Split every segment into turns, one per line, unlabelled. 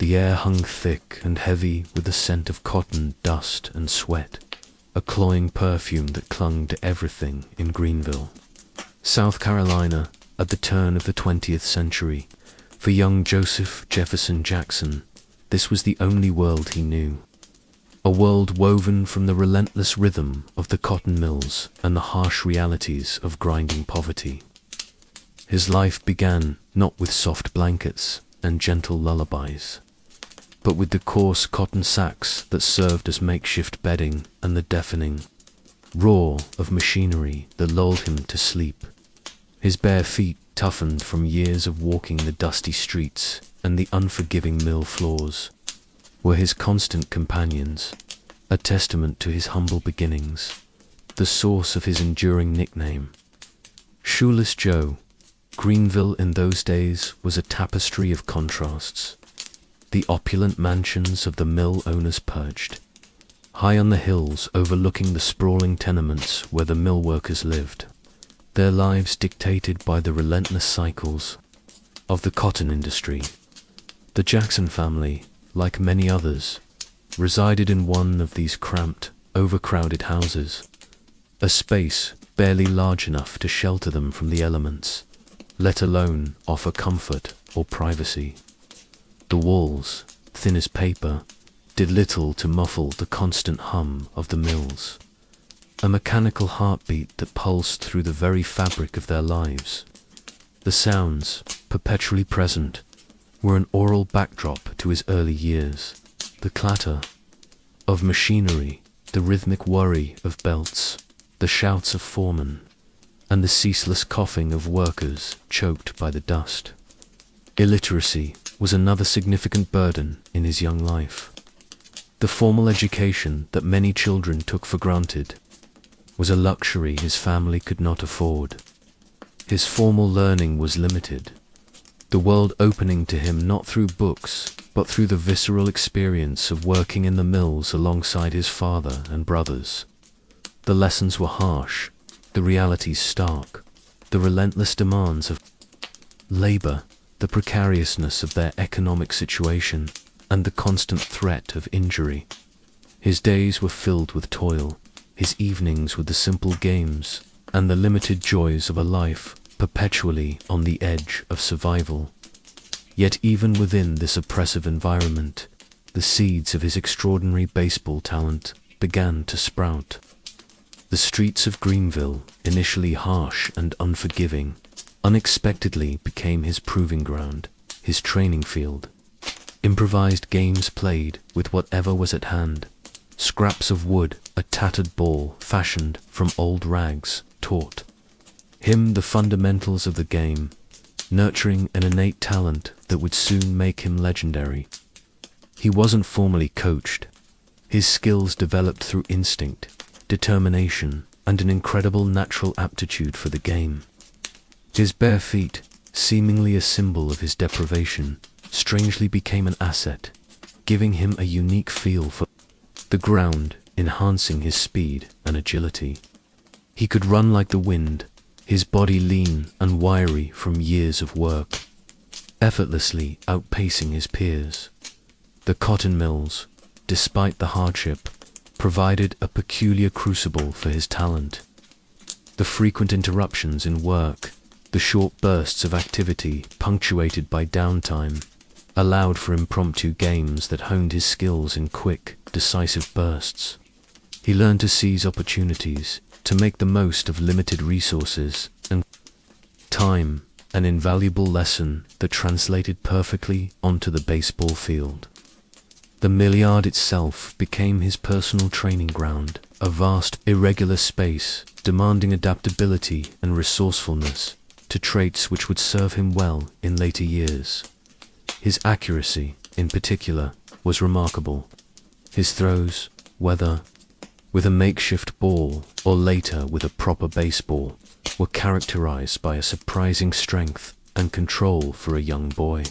The air hung thick and heavy with the scent of cotton, dust, and sweat, a cloying perfume that clung to everything in Greenville, South Carolina, at the turn of the 20th century. For young Joseph Jefferson Jackson, this was the only world he knew. A world woven from the relentless rhythm of the cotton mills and the harsh realities of grinding poverty. His life began not with soft blankets and gentle lullabies, but with the coarse cotton sacks that served as makeshift bedding and the deafening roar of machinery that lulled him to sleep. His bare feet, toughened from years of walking the dusty streets and the unforgiving mill floors, were his constant companions, a testament to his humble beginnings, the source of his enduring nickname. Shoeless Joe. Greenville in those days was a tapestry of contrasts. The opulent mansions of the mill owners perched high on the hills overlooking the sprawling tenements where the mill workers lived, their lives dictated by the relentless cycles of the cotton industry. The Jackson family, like many others, resided in one of these cramped, overcrowded houses, a space barely large enough to shelter them from the elements, let alone offer comfort or privacy. The walls, thin as paper, did little to muffle the constant hum of the mills, a mechanical heartbeat that pulsed through the very fabric of their lives. The sounds, perpetually present, were an oral backdrop to his early years. The clatter of machinery, the rhythmic worry of belts, the shouts of foremen, and the ceaseless coughing of workers choked by the dust. Illiteracy was another significant burden in his young life. The formal education that many children took for granted was a luxury his family could not afford. His formal learning was limited, the world opening to him not through books, but through the visceral experience of working in the mills alongside his father and brothers. The lessons were harsh, the realities stark, the relentless demands of labor, the precariousness of their economic situation, and the constant threat of injury. His days were filled with toil, his evenings with the simple games and the limited joys of a life perpetually on the edge of survival. Yet even within this oppressive environment, the seeds of his extraordinary baseball talent began to sprout. The streets of Greenville, initially harsh and unforgiving, unexpectedly became his proving ground, his training field. Improvised games played with whatever was at hand. Scraps of wood, a tattered ball fashioned from old rags, taught him the fundamentals of the game, nurturing an innate talent that would soon make him legendary. He wasn't formally coached. His skills developed through instinct, determination, and an incredible natural aptitude for the game. His bare feet, seemingly a symbol of his deprivation, strangely became an asset, giving him a unique feel for the ground, enhancing his speed and agility. He could run like the wind, his body lean and wiry from years of work, effortlessly outpacing his peers. The cotton mills, despite the hardship, provided a peculiar crucible for his talent. The frequent interruptions in work, the short bursts of activity punctuated by downtime, allowed for impromptu games that honed his skills in quick, decisive bursts. He learned to seize opportunities, to make the most of limited resources and time, an invaluable lesson that translated perfectly onto the baseball field. The millyard itself became his personal training ground, a vast, irregular space demanding adaptability and resourcefulness, to traits which would serve him well in later years. His accuracy, in particular, was remarkable. His throws, whether with a makeshift ball or later with a proper baseball, were characterized by a surprising strength and control for a young boy,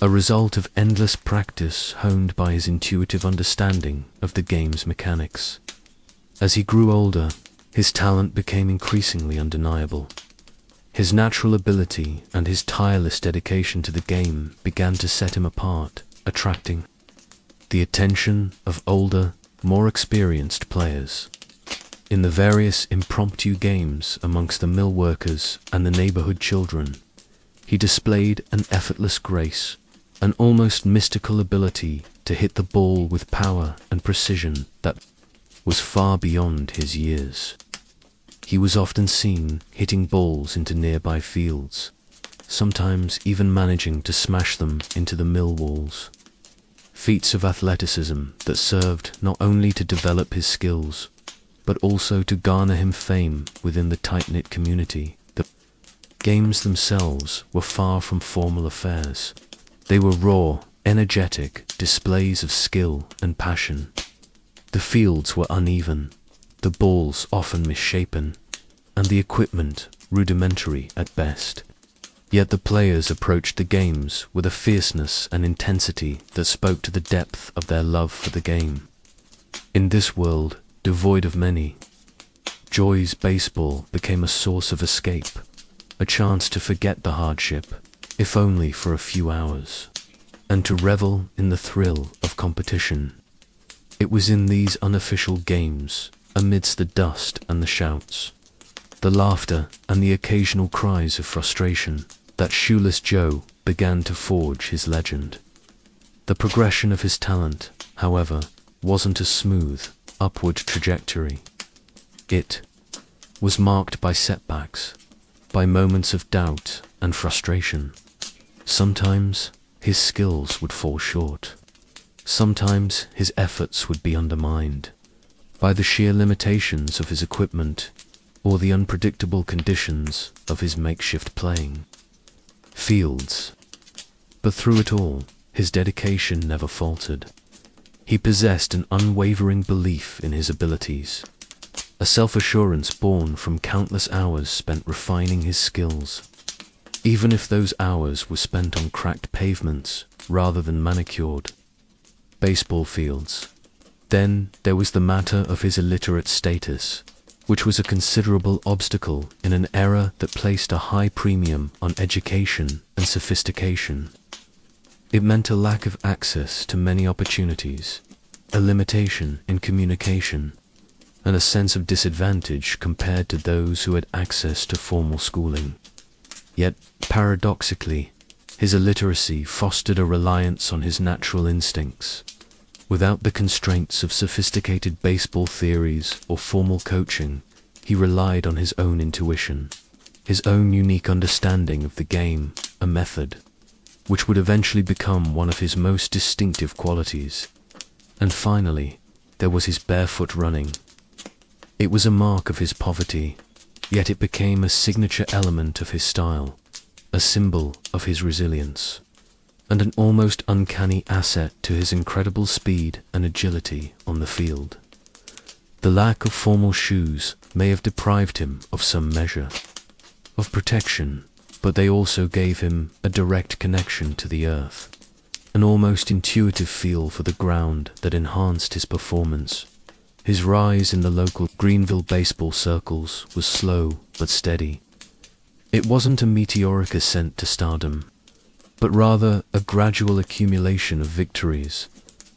a result of endless practice honed by his intuitive understanding of the game's mechanics. As he grew older, his talent became increasingly undeniable. His natural ability and his tireless dedication to the game began to set him apart, attracting the attention of older, more experienced players. In the various impromptu games amongst the mill workers and the neighborhood children, he displayed an effortless grace, an almost mystical ability to hit the ball with power and precision that was far beyond his years. He was often seen hitting balls into nearby fields, sometimes even managing to smash them into the mill walls. Feats of athleticism that served not only to develop his skills, but also to garner him fame within the tight-knit community. The games themselves were far from formal affairs. They were raw, energetic displays of skill and passion. The fields were uneven, the balls often misshapen, and the equipment rudimentary at best. Yet the players approached the games with a fierceness and intensity that spoke to the depth of their love for the game. In this world, devoid of many joys, baseball became a source of escape, a chance to forget the hardship, if only for a few hours, and to revel in the thrill of competition. It was in these unofficial games, amidst the dust and the shouts, the laughter and the occasional cries of frustration, that Shoeless Joe began to forge his legend. The progression of his talent, however, wasn't a smooth, upward trajectory. It was marked by setbacks, by moments of doubt and frustration. Sometimes his skills would fall short. Sometimes his efforts would be undermined by the sheer limitations of his equipment or the unpredictable conditions of his makeshift playing fields. But through it all, his dedication never faltered. He possessed an unwavering belief in his abilities, a self-assurance born from countless hours spent refining his skills. Even if those hours were spent on cracked pavements rather than manicured baseball fields. Then there was the matter of his illiterate status, which was a considerable obstacle in an era that placed a high premium on education and sophistication. It meant a lack of access to many opportunities, a limitation in communication, and a sense of disadvantage compared to those who had access to formal schooling. Yet, paradoxically, his illiteracy fostered a reliance on his natural instincts. Without the constraints of sophisticated baseball theories or formal coaching, he relied on his own intuition, his own unique understanding of the game, a method which would eventually become one of his most distinctive qualities. And finally, there was his barefoot running. It was a mark of his poverty, yet it became a signature element of his style, a symbol of his resilience, and an almost uncanny asset to his incredible speed and agility on the field. The lack of formal shoes may have deprived him of some measure of protection, but they also gave him a direct connection to the earth, an almost intuitive feel for the ground that enhanced his performance. His rise in the local Greenville baseball circles was slow but steady. It wasn't a meteoric ascent to stardom, but rather a gradual accumulation of victories,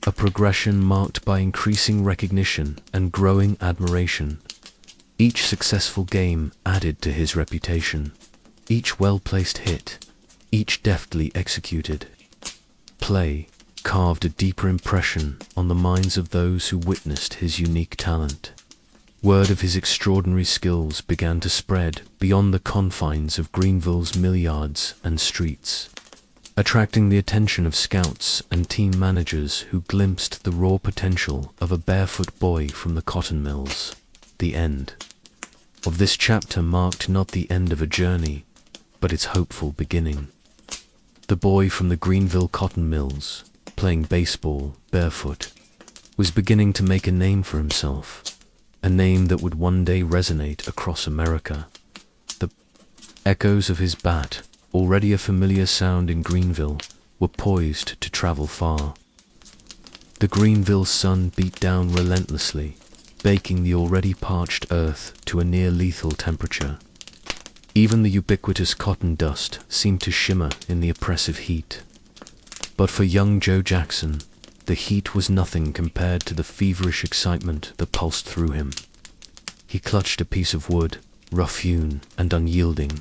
a progression marked by increasing recognition and growing admiration. Each successful game added to his reputation, each well-placed hit, each deftly executed play carved a deeper impression on the minds of those who witnessed his unique talent. Word of his extraordinary skills began to spread beyond the confines of Greenville's mill yards and streets, attracting the attention of scouts and team managers who glimpsed the raw potential of a barefoot boy from the cotton mills. The end of this chapter marked not the end of a journey, but its hopeful beginning. The boy from the Greenville cotton mills, playing baseball barefoot, was beginning to make a name for himself, a name that would one day resonate across America. The echoes of his bat, already a familiar sound in Greenville, were poised to travel far. The Greenville sun beat down relentlessly, baking the already parched earth to a near-lethal temperature. Even the ubiquitous cotton dust seemed to shimmer in the oppressive heat. But for young Joe Jackson, the heat was nothing compared to the feverish excitement that pulsed through him. He clutched a piece of wood, rough-hewn and unyielding,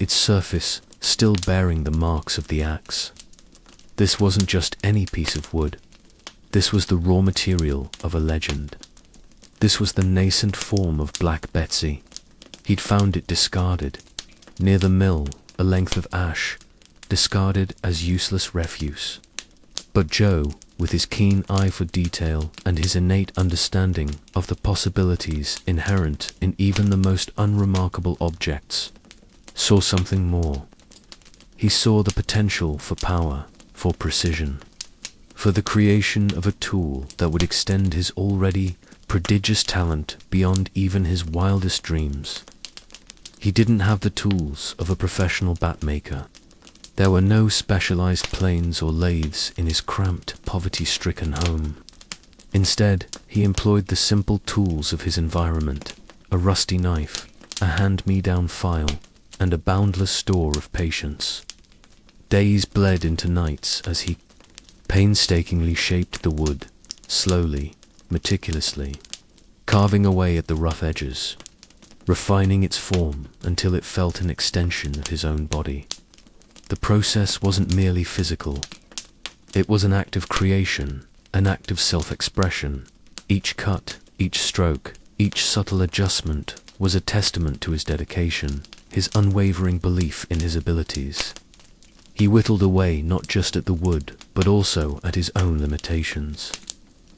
its surface still bearing the marks of the axe. This wasn't just any piece of wood. This was the raw material of a legend. This was the nascent form of Black Betsy. He'd found it discarded, near the mill, a length of ash, discarded as useless refuse. But Joe, with his keen eye for detail and his innate understanding of the possibilities inherent in even the most unremarkable objects, saw something more. He saw the potential for power, for precision, for the creation of a tool that would extend his already prodigious talent beyond even his wildest dreams. He didn't have the tools of a professional bat maker. There were no specialized planes or lathes in his cramped, poverty-stricken home. Instead, he employed the simple tools of his environment, a rusty knife, a hand-me-down file, and a boundless store of patience. Days bled into nights as he painstakingly shaped the wood, slowly, meticulously, carving away at the rough edges, refining its form until it felt an extension of his own body. The process wasn't merely physical. It was an act of creation, an act of self-expression. Each cut, each stroke, each subtle adjustment was a testament to his dedication, his unwavering belief in his abilities. He whittled away not just at the wood, but also at his own limitations,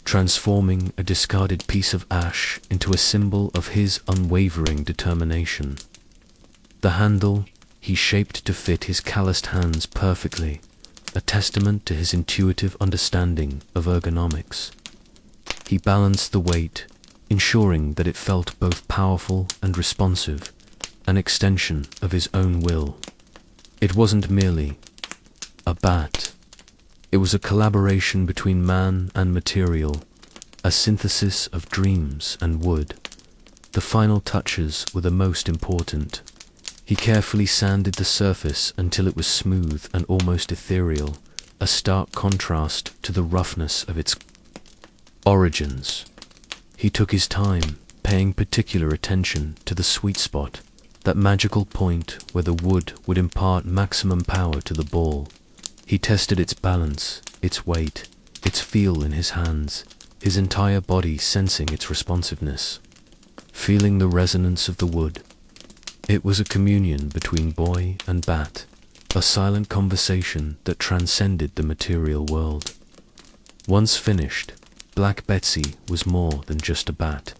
transforming a discarded piece of ash into a symbol of his unwavering determination. The handle he shaped to fit his calloused hands perfectly, a testament to his intuitive understanding of ergonomics. He balanced the weight, ensuring that it felt both powerful and responsive, an extension of his own will. It wasn't merely a bat. It was a collaboration between man and material, a synthesis of dreams and wood. The final touches were the most important. He carefully sanded the surface until it was smooth and almost ethereal, a stark contrast to the roughness of its origins. He took his time, paying particular attention to the sweet spot, that magical point where the wood would impart maximum power to the ball. He tested its balance, its weight, its feel in his hands, his entire body sensing its responsiveness, feeling the resonance of the wood. It was a communion between boy and bat, a silent conversation that transcended the material world. Once finished, Black Betsy was more than just a bat.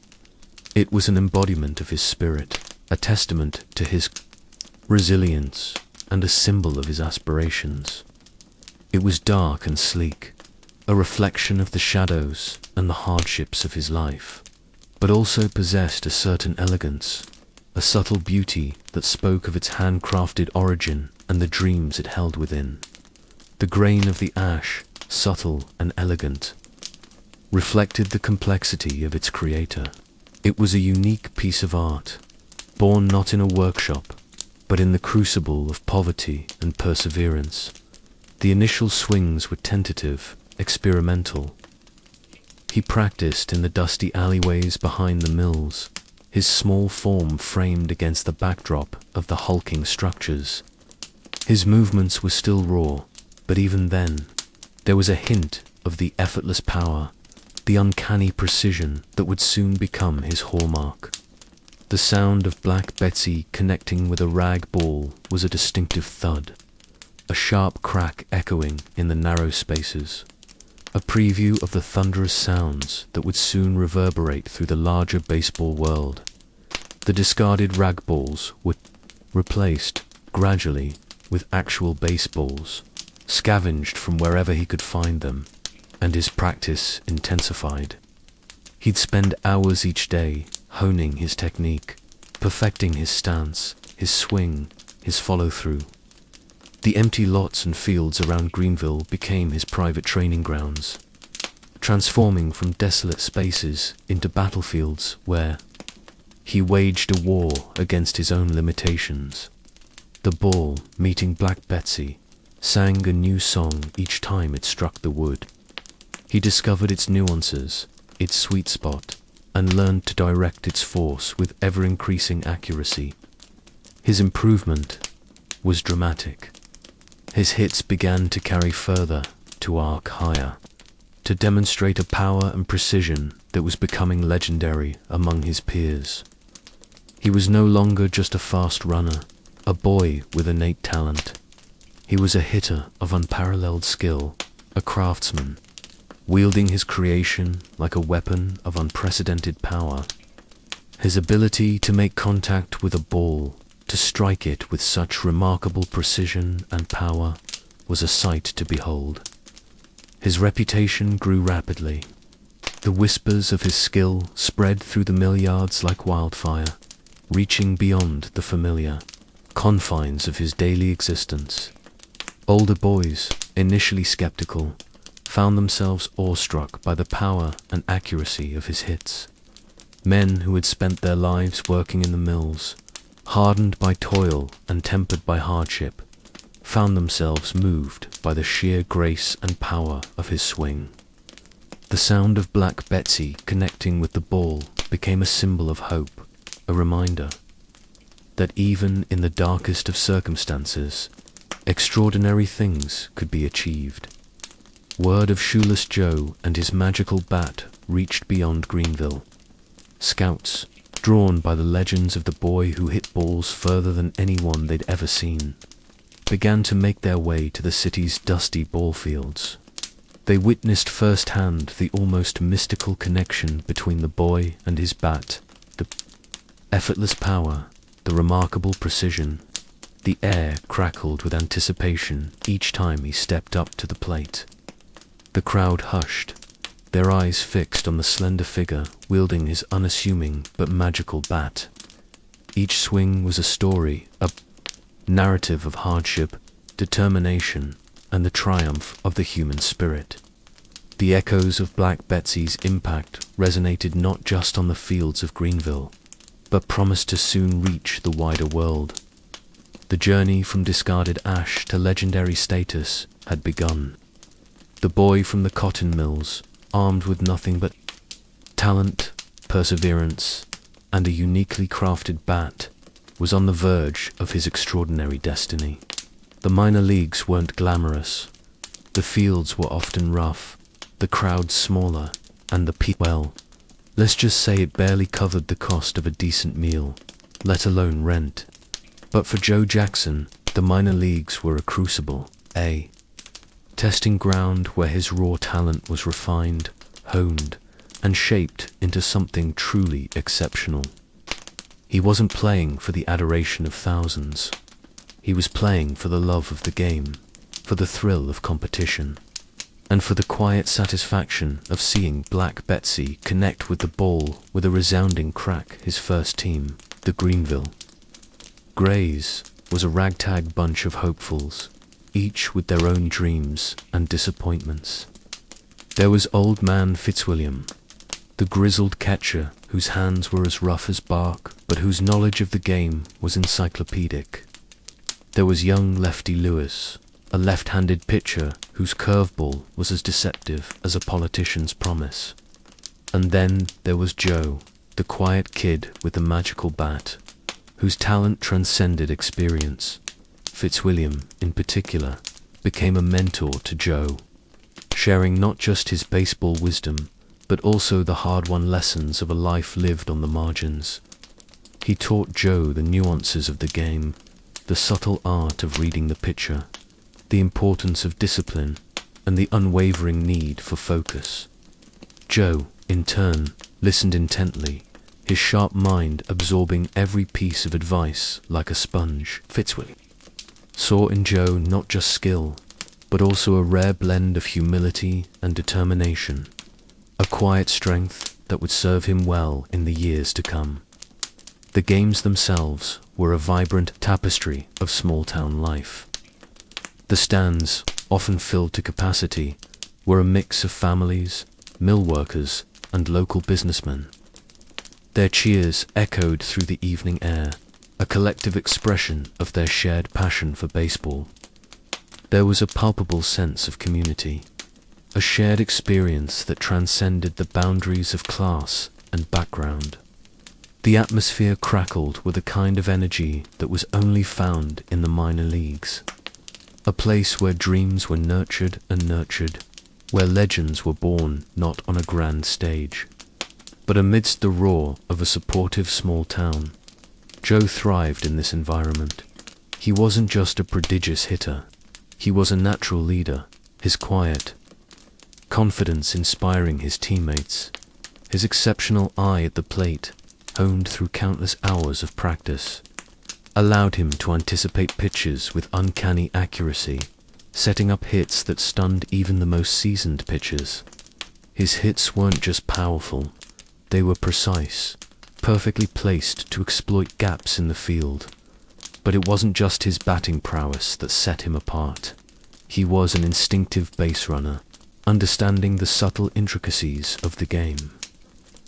It was an embodiment of his spirit, a testament to his resilience, and a symbol of his aspirations. It was dark and sleek, a reflection of the shadows and the hardships of his life, but also possessed a certain elegance, a subtle beauty that spoke of its handcrafted origin and the dreams it held within. The grain of the ash, subtle and elegant, reflected the complexity of its creator. It was a unique piece of art, born not in a workshop, but in the crucible of poverty and perseverance. The initial swings were tentative, experimental. He practiced in the dusty alleyways behind the mills, his small form framed against the backdrop of the hulking structures. His movements were still raw, but even then, there was a hint of the effortless power, the uncanny precision that would soon become his hallmark. The sound of Black Betsy connecting with a rag ball was a distinctive thud, a sharp crack echoing in the narrow spaces, a preview of the thunderous sounds that would soon reverberate through the larger baseball world. The discarded rag balls were replaced, gradually, with actual baseballs, scavenged from wherever he could find them, and his practice intensified. He'd spend hours each day honing his technique, perfecting his stance, his swing, his follow-through. The empty lots and fields around Greenville became his private training grounds, transforming from desolate spaces into battlefields where he waged a war against his own limitations. The ball, meeting Black Betsy, sang a new song each time it struck the wood. He discovered its nuances, its sweet spot, and learned to direct its force with ever-increasing accuracy. His improvement was dramatic. His hits began to carry further, to arc higher, to demonstrate a power and precision that was becoming legendary among his peers. He was no longer just a fast runner, a boy with innate talent. He was a hitter of unparalleled skill, a craftsman, wielding his creation like a weapon of unprecedented power. His ability to make contact with a ball, to strike it with such remarkable precision and power, was a sight to behold. His reputation grew rapidly. The whispers of his skill spread through the mill yards like wildfire, reaching beyond the familiar confines of his daily existence. Older boys, initially skeptical, found themselves awestruck by the power and accuracy of his hits. Men who had spent their lives working in the mills, hardened by toil and tempered by hardship, found themselves moved by the sheer grace and power of his swing. The sound of Black Betsy connecting with the ball became a symbol of hope, a reminder that even in the darkest of circumstances, extraordinary things could be achieved. Word of Shoeless Joe and his magical bat reached beyond Greenville. Scouts, drawn by the legends of the boy who hit balls further than anyone they'd ever seen, began to make their way to the city's dusty ball fields. They witnessed firsthand the almost mystical connection between the boy and his bat, the effortless power, the remarkable precision. The air crackled with anticipation each time he stepped up to the plate. The crowd hushed, their eyes fixed on the slender figure wielding his unassuming but magical bat. Each swing was a story, a narrative of hardship, determination, and the triumph of the human spirit. The echoes of Black Betsy's impact resonated not just on the fields of Greenville, but promised to soon reach the wider world. The journey from discarded ash to legendary status had begun. The boy from the cotton mills, armed with nothing but talent, perseverance, and a uniquely crafted bat, was on the verge of his extraordinary destiny. The minor leagues weren't glamorous. The fields were often rough, the crowds smaller, and the well, let's just say it barely covered the cost of a decent meal, let alone rent. But for Joe Jackson, the minor leagues were a crucible, a testing ground where his raw talent was refined, honed, and shaped into something truly exceptional. He wasn't playing for the adoration of thousands. He was playing for the love of the game, for the thrill of competition, and for the quiet satisfaction of seeing Black Betsy connect with the ball with a resounding crack. His first team, the Greenville Grays, was a ragtag bunch of hopefuls, each with their own dreams and disappointments. There was Old Man Fitzwilliam, the grizzled catcher whose hands were as rough as bark, but whose knowledge of the game was encyclopedic. There was young Lefty Lewis, a left-handed pitcher whose curveball was as deceptive as a politician's promise. And then there was Joe, the quiet kid with the magical bat, whose talent transcended experience. Fitzwilliam, in particular, became a mentor to Joe, sharing not just his baseball wisdom, but also the hard-won lessons of a life lived on the margins. He taught Joe the nuances of the game, the subtle art of reading the pitcher, the importance of discipline, and the unwavering need for focus. Joe, in turn, listened intently, his sharp mind absorbing every piece of advice like a sponge. Fitzwilliam saw in Joe not just skill, but also a rare blend of humility and determination, a quiet strength that would serve him well in the years to come. The games themselves were a vibrant tapestry of small-town life. The stands, often filled to capacity, were a mix of families, mill workers, and local businessmen. Their cheers echoed through the evening air, a collective expression of their shared passion for baseball. There was a palpable sense of community, a shared experience that transcended the boundaries of class and background. The atmosphere crackled with a kind of energy that was only found in the minor leagues, a place where dreams were nurtured and nurtured, where legends were born not on a grand stage, but amidst the roar of a supportive small town. Joe thrived in this environment. He wasn't just a prodigious hitter, he was a natural leader, his quiet confidence inspiring his teammates, his exceptional eye at the plate, honed through countless hours of practice, allowed him to anticipate pitches with uncanny accuracy, setting up hits that stunned even the most seasoned pitchers. His hits weren't just powerful, they were precise, perfectly placed to exploit gaps in the field. But it wasn't just his batting prowess that set him apart. He was an instinctive base runner, understanding the subtle intricacies of the game,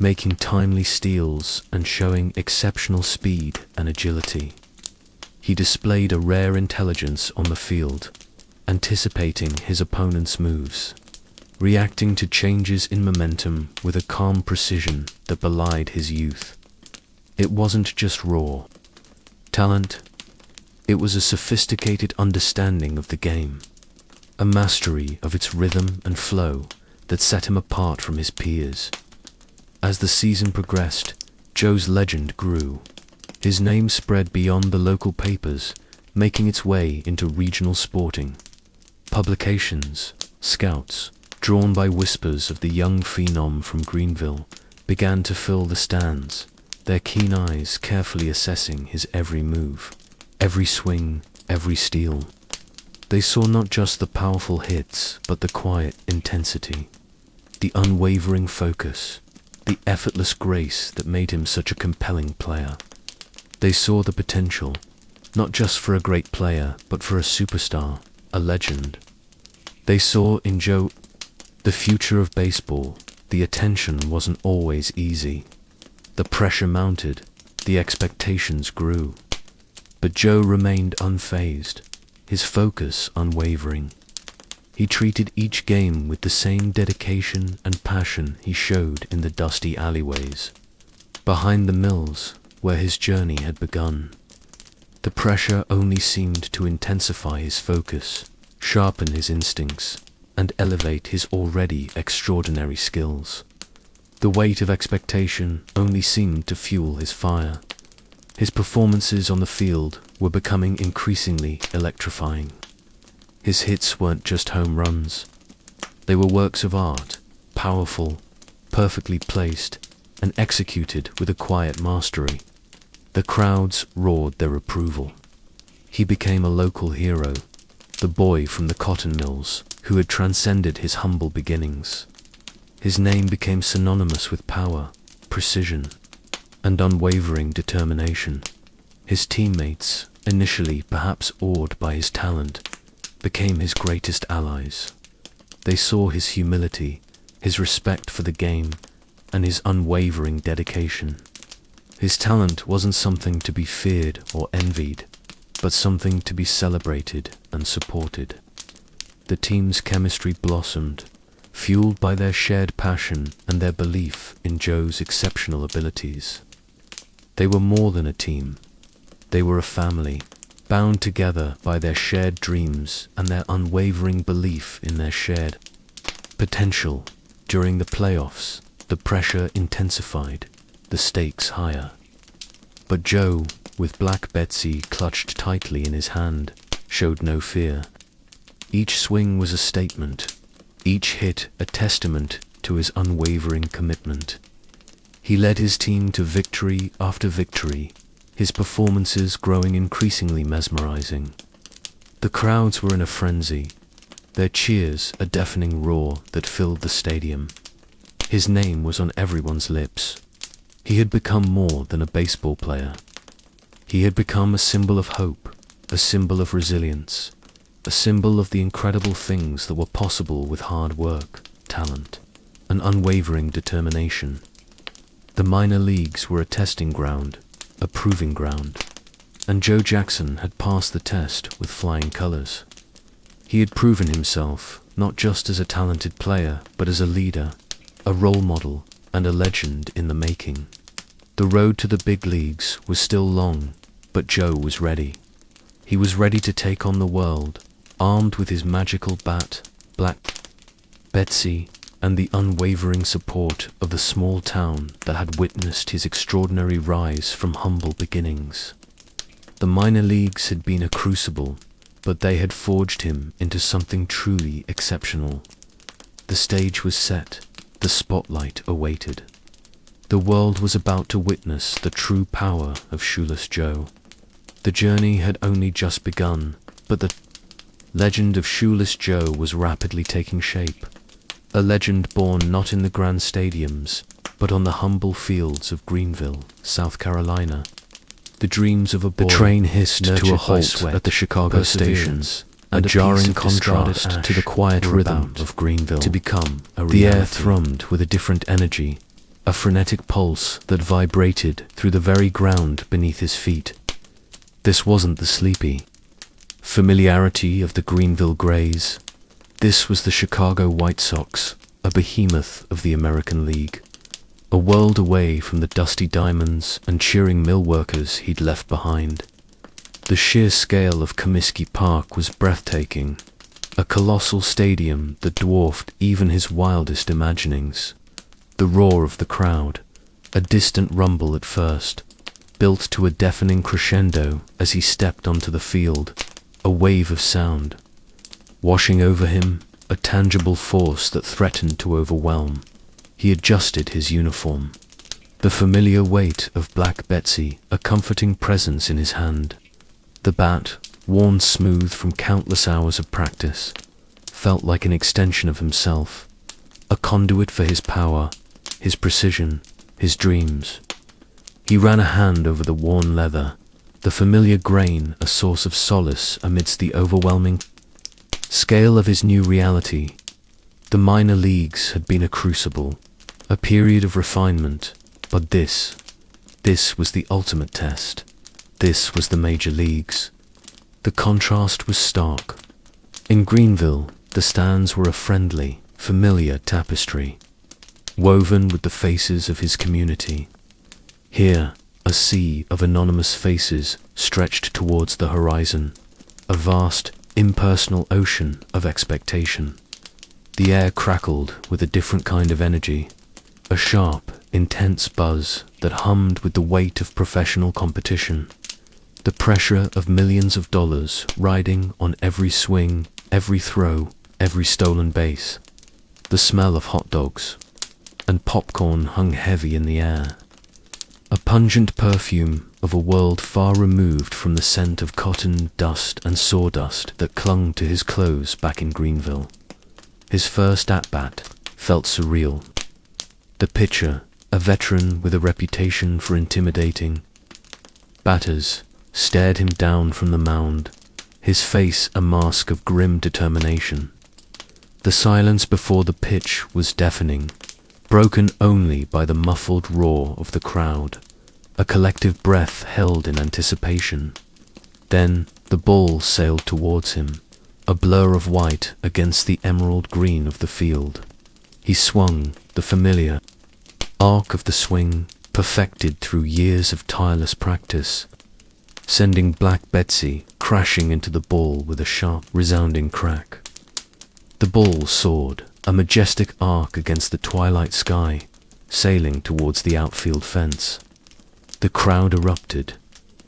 making timely steals and showing exceptional speed and agility. He displayed a rare intelligence on the field, anticipating his opponent's moves, reacting to changes in momentum with a calm precision that belied his youth. It wasn't just raw talent, it was a sophisticated understanding of the game, a mastery of its rhythm and flow that set him apart from his peers. As the season progressed, Joe's legend grew. His name spread beyond the local papers, making its way into regional sporting publications. Scouts, drawn by whispers of the young phenom from Greenville, began to fill the stands, their keen eyes carefully assessing his every move, every swing, every steal. They saw not just the powerful hits, but the quiet intensity, the unwavering focus, the effortless grace that made him such a compelling player. They saw the potential, not just for a great player, but for a superstar, a legend. They saw in Joe the future of baseball. The attention wasn't always easy. The pressure mounted, the expectations grew. But Joe remained unfazed, his focus unwavering. He treated each game with the same dedication and passion he showed in the dusty alleyways, behind the mills where his journey had begun. The pressure only seemed to intensify his focus, sharpen his instincts, and elevate his already extraordinary skills. The weight of expectation only seemed to fuel his fire. His performances on the field were becoming increasingly electrifying. His hits weren't just home runs. They were works of art, powerful, perfectly placed, and executed with a quiet mastery. The crowds roared their approval. He became a local hero, the boy from the cotton mills who had transcended his humble beginnings. His name became synonymous with power, precision, and unwavering determination. His teammates, initially perhaps awed by his talent, became his greatest allies. They saw his humility, his respect for the game, and his unwavering dedication. His talent wasn't something to be feared or envied, but something to be celebrated and supported. The team's chemistry blossomed, fueled by their shared passion and their belief in Joe's exceptional abilities. They were more than a team. They were a family, bound together by their shared dreams and their unwavering belief in their shared potential. During the playoffs, the pressure intensified, the stakes higher. But Joe, with Black Betsy clutched tightly in his hand, showed no fear. Each swing was a statement, each hit a testament to his unwavering commitment. He led his team to victory after victory, his performances growing increasingly mesmerizing. The crowds were in a frenzy, their cheers a deafening roar that filled the stadium. His name was on everyone's lips. He had become more than a baseball player. He had become a symbol of hope, a symbol of resilience, a symbol of the incredible things that were possible with hard work, talent, and unwavering determination. The minor leagues were a testing ground, a proving ground, and Joe Jackson had passed the test with flying colors. He had proven himself, not just as a talented player, but as a leader, a role model, and a legend in the making. The road to the big leagues was still long, but Joe was ready. He was ready to take on the world, armed with his magical bat, Black Betsy, and the unwavering support of the small town that had witnessed his extraordinary rise from humble beginnings. The minor leagues had been a crucible, but they had forged him into something truly exceptional. The stage was set, the spotlight awaited. The world was about to witness the true power of Shoeless Joe. The journey had only just begun, but the legend of Shoeless Joe was rapidly taking shape. A legend born not in the grand stadiums, but on the humble fields of Greenville, South Carolina. The dreams of a boy. The train hissed to a halt at the Chicago stations, a jarring contrast to the quiet rhythm of Greenville. To become a reality. The air thrummed with a different energy, a frenetic pulse that vibrated through the very ground beneath his feet. This wasn't the sleepy familiarity of the Greenville Grays. This was the Chicago White Sox, a behemoth of the American League. A world away from the dusty diamonds and cheering mill workers he'd left behind. The sheer scale of Comiskey Park was breathtaking, a colossal stadium that dwarfed even his wildest imaginings. The roar of the crowd, a distant rumble at first, built to a deafening crescendo as he stepped onto the field, a wave of sound. Washing over him, a tangible force that threatened to overwhelm. He adjusted his uniform. The familiar weight of Black Betsy, a comforting presence in his hand. The bat, worn smooth from countless hours of practice, felt like an extension of himself, a conduit for his power, his precision, his dreams. He ran a hand over the worn leather, the familiar grain a source of solace amidst the overwhelming scale of his new reality. The minor leagues had been a crucible, a period of refinement, but this was the ultimate test. This was the major leagues. The contrast was stark. In Greenville, the stands were a friendly, familiar tapestry, woven with the faces of his community. Here, a sea of anonymous faces stretched towards the horizon, a vast, impersonal ocean of expectation. The air crackled with a different kind of energy, a sharp, intense buzz that hummed with the weight of professional competition, the pressure of millions of dollars riding on every swing, every throw, every stolen base. The smell of hot dogs and popcorn hung heavy in the air, a pungent perfume of a world far removed from the scent of cotton, dust, and sawdust that clung to his clothes back in Greenville. His first at-bat felt surreal. The pitcher, a veteran with a reputation for intimidating batters, stared him down from the mound, his face a mask of grim determination. The silence before the pitch was deafening, broken only by the muffled roar of the crowd, a collective breath held in anticipation. Then the ball sailed towards him, a blur of white against the emerald green of the field. He swung, the familiar arc of the swing, perfected through years of tireless practice, sending Black Betsy crashing into the ball with a sharp, resounding crack. The ball soared, a majestic arc against the twilight sky, sailing towards the outfield fence. The crowd erupted,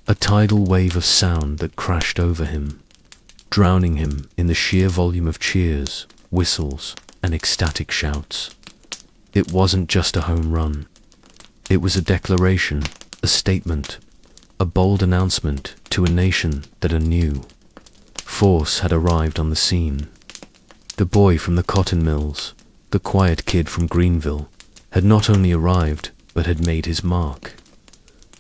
a tidal wave of sound that crashed over him, drowning him in the sheer volume of cheers, whistles, and ecstatic shouts. It wasn't just a home run. It was a declaration, a statement, a bold announcement to a nation that a new force had arrived on the scene. The boy from the cotton mills, the quiet kid from Greenville, had not only arrived, but had made his mark.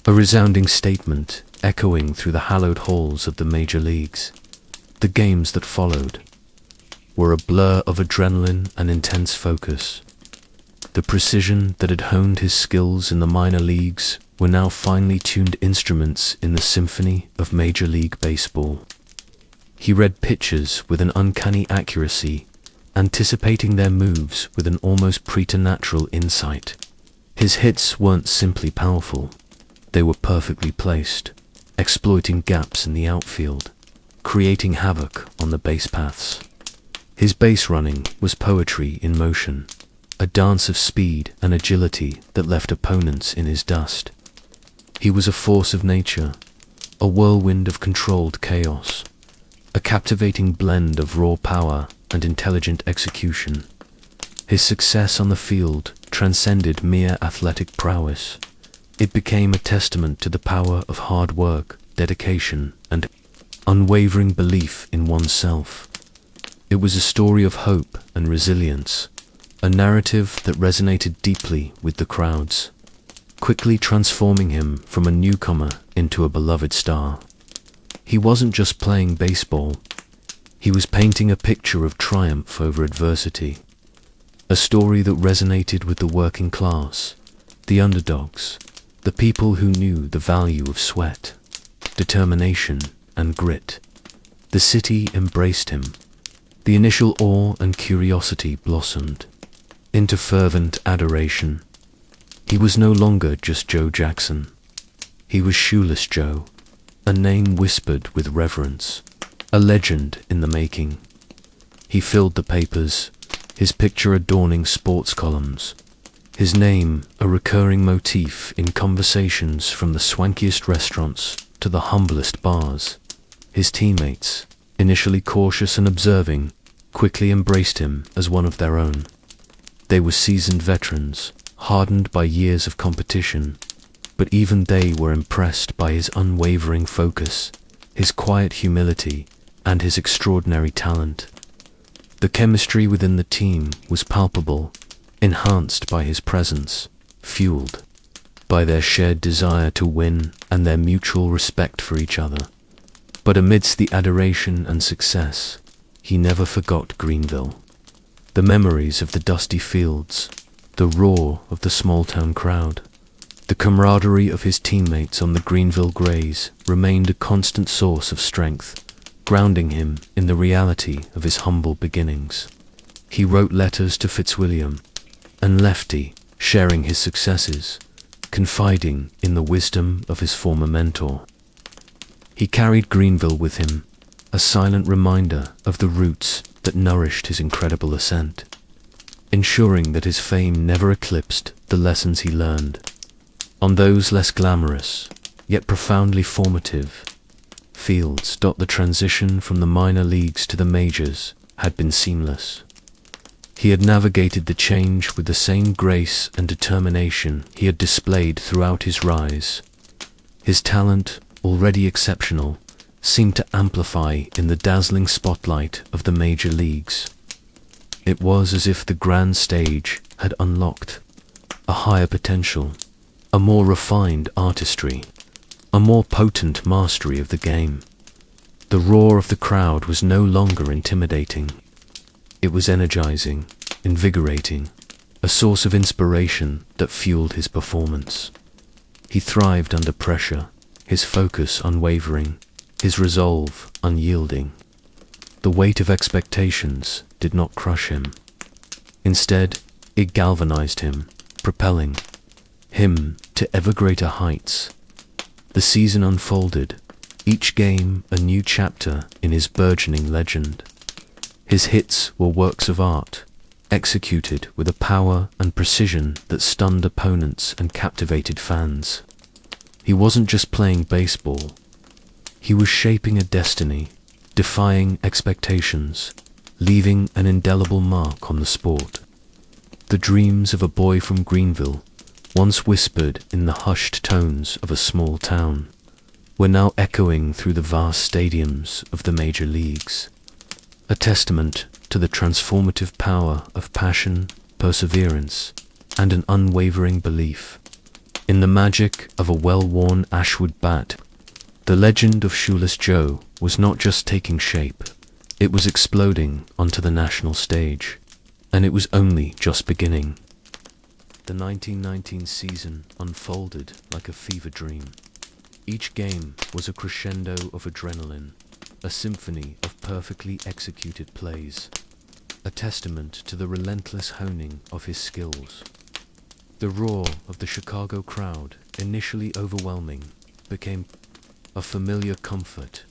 A resounding statement echoing through the hallowed halls of the major leagues. The games that followed were a blur of adrenaline and intense focus. The precision that had honed his skills in the minor leagues were now finely tuned instruments in the symphony of Major League Baseball. He read pitches with an uncanny accuracy, anticipating their moves with an almost preternatural insight. His hits weren't simply powerful, they were perfectly placed, exploiting gaps in the outfield, creating havoc on the base paths. His base running was poetry in motion, a dance of speed and agility that left opponents in his dust. He was a force of nature, a whirlwind of controlled chaos, a captivating blend of raw power and intelligent execution. His success on the field transcended mere athletic prowess. It became a testament to the power of hard work, dedication, and unwavering belief in oneself. It was a story of hope and resilience, a narrative that resonated deeply with the crowds, quickly transforming him from a newcomer into a beloved star. He wasn't just playing baseball, he was painting a picture of triumph over adversity, a story that resonated with the working class, the underdogs, the people who knew the value of sweat, determination, and grit. The city embraced him. The initial awe and curiosity blossomed into fervent adoration. He was no longer just Joe Jackson. He was Shoeless Joe, a name whispered with reverence, a legend in the making. He filled the papers, his picture adorning sports columns, his name a recurring motif in conversations from the swankiest restaurants to the humblest bars. His teammates, initially cautious and observing, quickly embraced him as one of their own. They were seasoned veterans, hardened by years of competition, but even they were impressed by his unwavering focus, his quiet humility, and his extraordinary talent. The chemistry within the team was palpable, enhanced by his presence, fueled by their shared desire to win and their mutual respect for each other. But amidst the adoration and success, he never forgot Greenville. The memories of the dusty fields, the roar of the small-town crowd, the camaraderie of his teammates on the Greenville Grays remained a constant source of strength, grounding him in the reality of his humble beginnings. He wrote letters to Fitzwilliam and Lefty, sharing his successes, confiding in the wisdom of his former mentor. He carried Greenville with him, a silent reminder of the roots that nourished his incredible ascent, ensuring that his fame never eclipsed the lessons he learned. On those less glamorous, yet profoundly formative, fields, the transition from the minor leagues to the majors had been seamless. He had navigated the change with the same grace and determination he had displayed throughout his rise. His talent, already exceptional, seemed to amplify in the dazzling spotlight of the major leagues. It was as if the grand stage had unlocked a higher potential, a more refined artistry, a more potent mastery of the game. The roar of the crowd was no longer intimidating. It was energizing, invigorating, a source of inspiration that fueled his performance. He thrived under pressure, his focus unwavering, his resolve unyielding. The weight of expectations did not crush him. Instead, it galvanized him, propelling him to ever greater heights. The season unfolded, each game a new chapter in his burgeoning legend. His hits were works of art, executed with a power and precision that stunned opponents and captivated fans. He wasn't just playing baseball, he was shaping a destiny, defying expectations, leaving an indelible mark on the sport. The dreams of a boy from Greenville, once whispered in the hushed tones of a small town, were now echoing through the vast stadiums of the major leagues. A testament to the transformative power of passion, perseverance, and an unwavering belief in the magic of a well-worn ashwood bat. The legend of Shoeless Joe was not just taking shape, it was exploding onto the national stage, and it was only just beginning. The 1919 season unfolded like a fever dream. Each game was a crescendo of adrenaline, a symphony of perfectly executed plays, a testament to the relentless honing of his skills. The roar of the Chicago crowd, initially overwhelming, became a familiar comfort,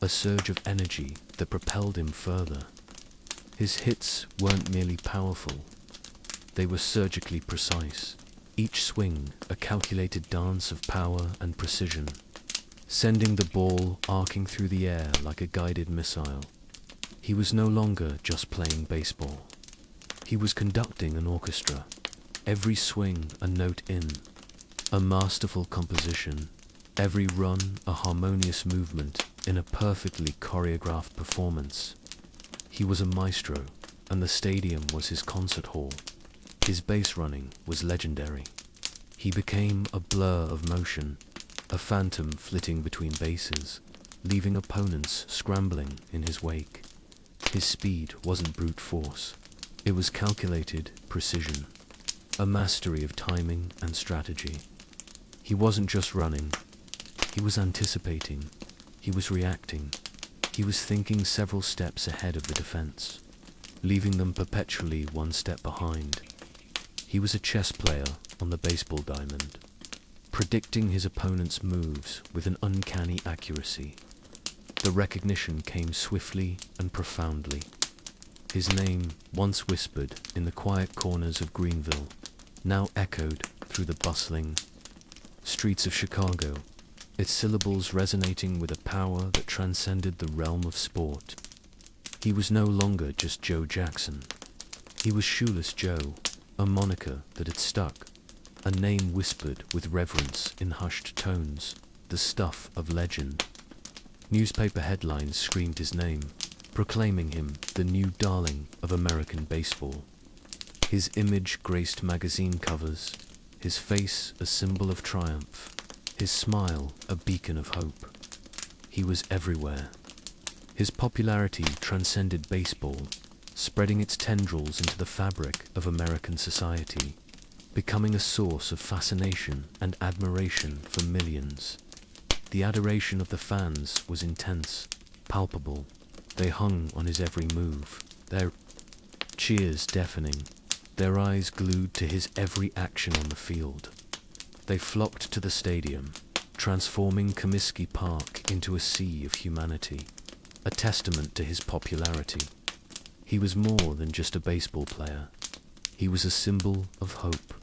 a surge of energy that propelled him further. His hits weren't merely powerful, they were surgically precise, each swing a calculated dance of power and precision, sending the ball arcing through the air like a guided missile. He was no longer just playing baseball. He was conducting an orchestra, every swing a note in, a masterful composition, every run a harmonious movement in a perfectly choreographed performance. He was a maestro, and the stadium was his concert hall. His base running was legendary. He became a blur of motion, a phantom flitting between bases, leaving opponents scrambling in his wake. His speed wasn't brute force. It was calculated precision, a mastery of timing and strategy. He wasn't just running. He was anticipating. He was reacting. He was thinking several steps ahead of the defense, leaving them perpetually one step behind. He was a chess player on the baseball diamond, predicting his opponent's moves with an uncanny accuracy. The recognition came swiftly and profoundly. His name, once whispered in the quiet corners of Greenville, now echoed through the bustling streets of Chicago, its syllables resonating with a power that transcended the realm of sport. He was no longer just Joe Jackson. He was Shoeless Joe, a moniker that had stuck, a name whispered with reverence in hushed tones, the stuff of legend. Newspaper headlines screamed his name, proclaiming him the new darling of American baseball. His image graced magazine covers, his face a symbol of triumph, his smile a beacon of hope. He was everywhere. His popularity transcended baseball, spreading its tendrils into the fabric of American society, becoming a source of fascination and admiration for millions. The adoration of the fans was intense, palpable. They hung on his every move, their cheers deafening, their eyes glued to his every action on the field. They flocked to the stadium, transforming Comiskey Park into a sea of humanity, a testament to his popularity. He was more than just a baseball player. He was a symbol of hope,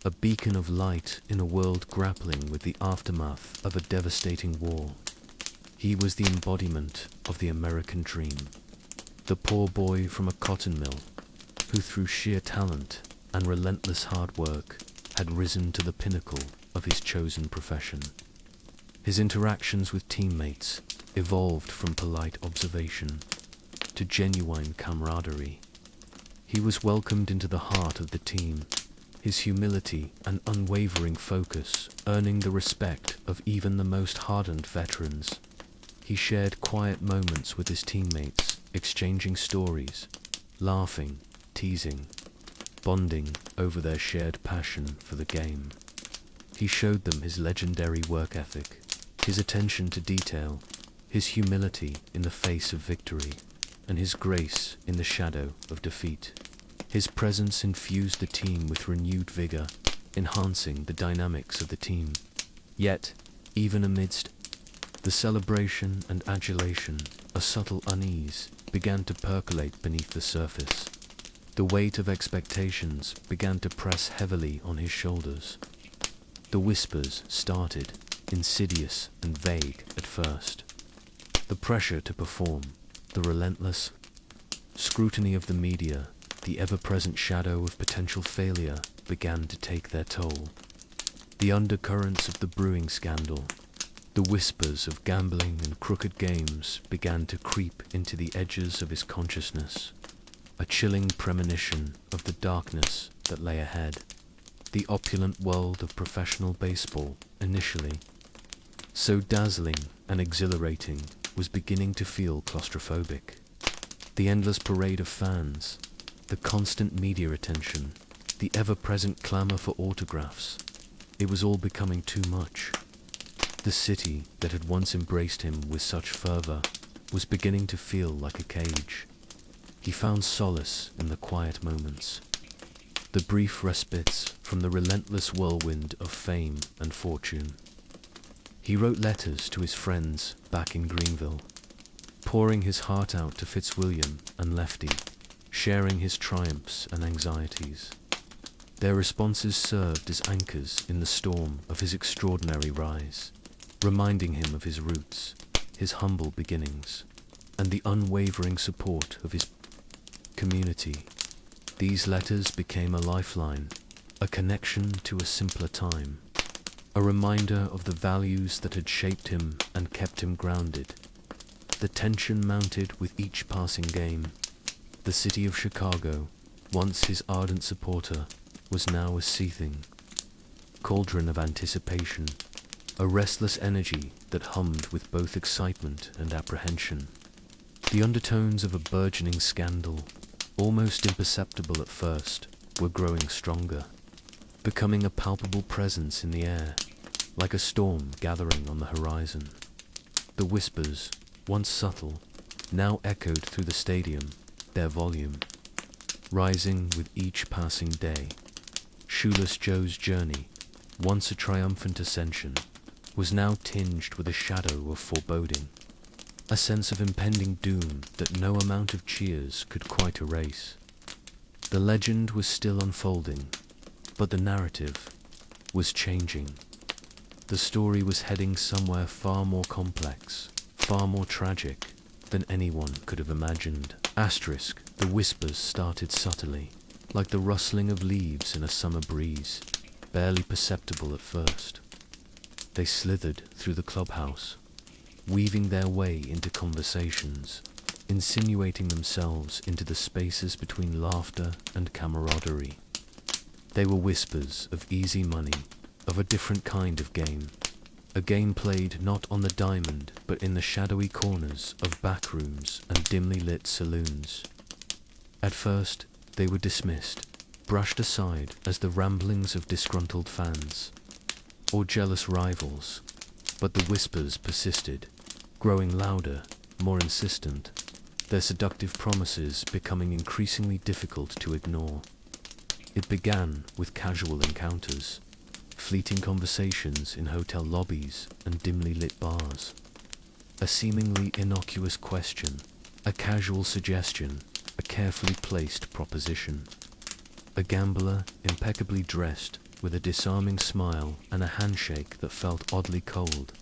a beacon of light in a world grappling with the aftermath of a devastating war. He was the embodiment of the American dream, the poor boy from a cotton mill who through sheer talent and relentless hard work had risen to the pinnacle of his chosen profession. His interactions with teammates evolved from polite observation to genuine camaraderie. He was welcomed into the heart of the team, his humility and unwavering focus earning the respect of even the most hardened veterans. He shared quiet moments with his teammates, exchanging stories, laughing, teasing, bonding over their shared passion for the game. He showed them his legendary work ethic, his attention to detail, his humility in the face of victory, and his grace in the shadow of defeat. His presence infused the team with renewed vigor, enhancing the dynamics of the team. Yet, even amidst the celebration and adulation, a subtle unease began to percolate beneath the surface. The weight of expectations began to press heavily on his shoulders. The whispers started, insidious and vague at first. The pressure to perform, the relentless scrutiny of the media, the ever-present shadow of potential failure began to take their toll. The undercurrents of the brewing scandal, the whispers of gambling and crooked games began to creep into the edges of his consciousness, a chilling premonition of the darkness that lay ahead. The opulent world of professional baseball, initially so dazzling and exhilarating, was beginning to feel claustrophobic. The endless parade of fans, the constant media attention, the ever-present clamor for autographs, it was all becoming too much. The city that had once embraced him with such fervor was beginning to feel like a cage. He found solace in the quiet moments, the brief respites from the relentless whirlwind of fame and fortune. He wrote letters to his friends back in Greenville, pouring his heart out to Fitzwilliam and Lefty, sharing his triumphs and anxieties. Their responses served as anchors in the storm of his extraordinary rise, reminding him of his roots, his humble beginnings, and the unwavering support of his community. These letters became a lifeline, a connection to a simpler time, a reminder of the values that had shaped him and kept him grounded. The tension mounted with each passing game. The city of Chicago, once his ardent supporter, was now a seething cauldron of anticipation, a restless energy that hummed with both excitement and apprehension. The undertones of a burgeoning scandal, almost imperceptible at first, were growing stronger, becoming a palpable presence in the air, like a storm gathering on the horizon. The whispers, once subtle, now echoed through the stadium, their volume rising with each passing day. Shoeless Joe's journey, once a triumphant ascension, was now tinged with a shadow of foreboding, a sense of impending doom that no amount of cheers could quite erase. The legend was still unfolding, but the narrative was changing. The story was heading somewhere far more complex, far more tragic than anyone could have imagined. Asterisk, the whispers started subtly, like the rustling of leaves in a summer breeze, barely perceptible at first. They slithered through the clubhouse, weaving their way into conversations, insinuating themselves into the spaces between laughter and camaraderie. They were whispers of easy money, of a different kind of game, a game played not on the diamond but in the shadowy corners of back rooms and dimly lit saloons. At first, they were dismissed, brushed aside as the ramblings of disgruntled fans or jealous rivals, but the whispers persisted, growing louder, more insistent, their seductive promises becoming increasingly difficult to ignore. It began with casual encounters, fleeting conversations in hotel lobbies and dimly lit bars. A seemingly innocuous question, a casual suggestion, a carefully placed proposition. A gambler, impeccably dressed, with a disarming smile and a handshake that felt oddly cold,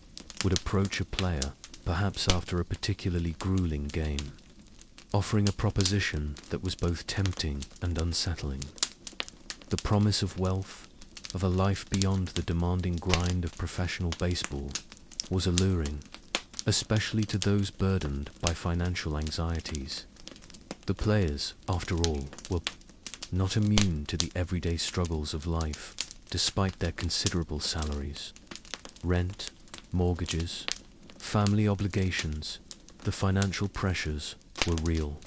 would approach a player, perhaps after a particularly grueling game, offering a proposition that was both tempting and unsettling. The promise of wealth, of a life beyond the demanding grind of professional baseball, was alluring, especially to those burdened by financial anxieties. The players, after all, were not immune to the everyday struggles of life, despite their considerable salaries. Rent, mortgages, family obligations, the financial pressures were real,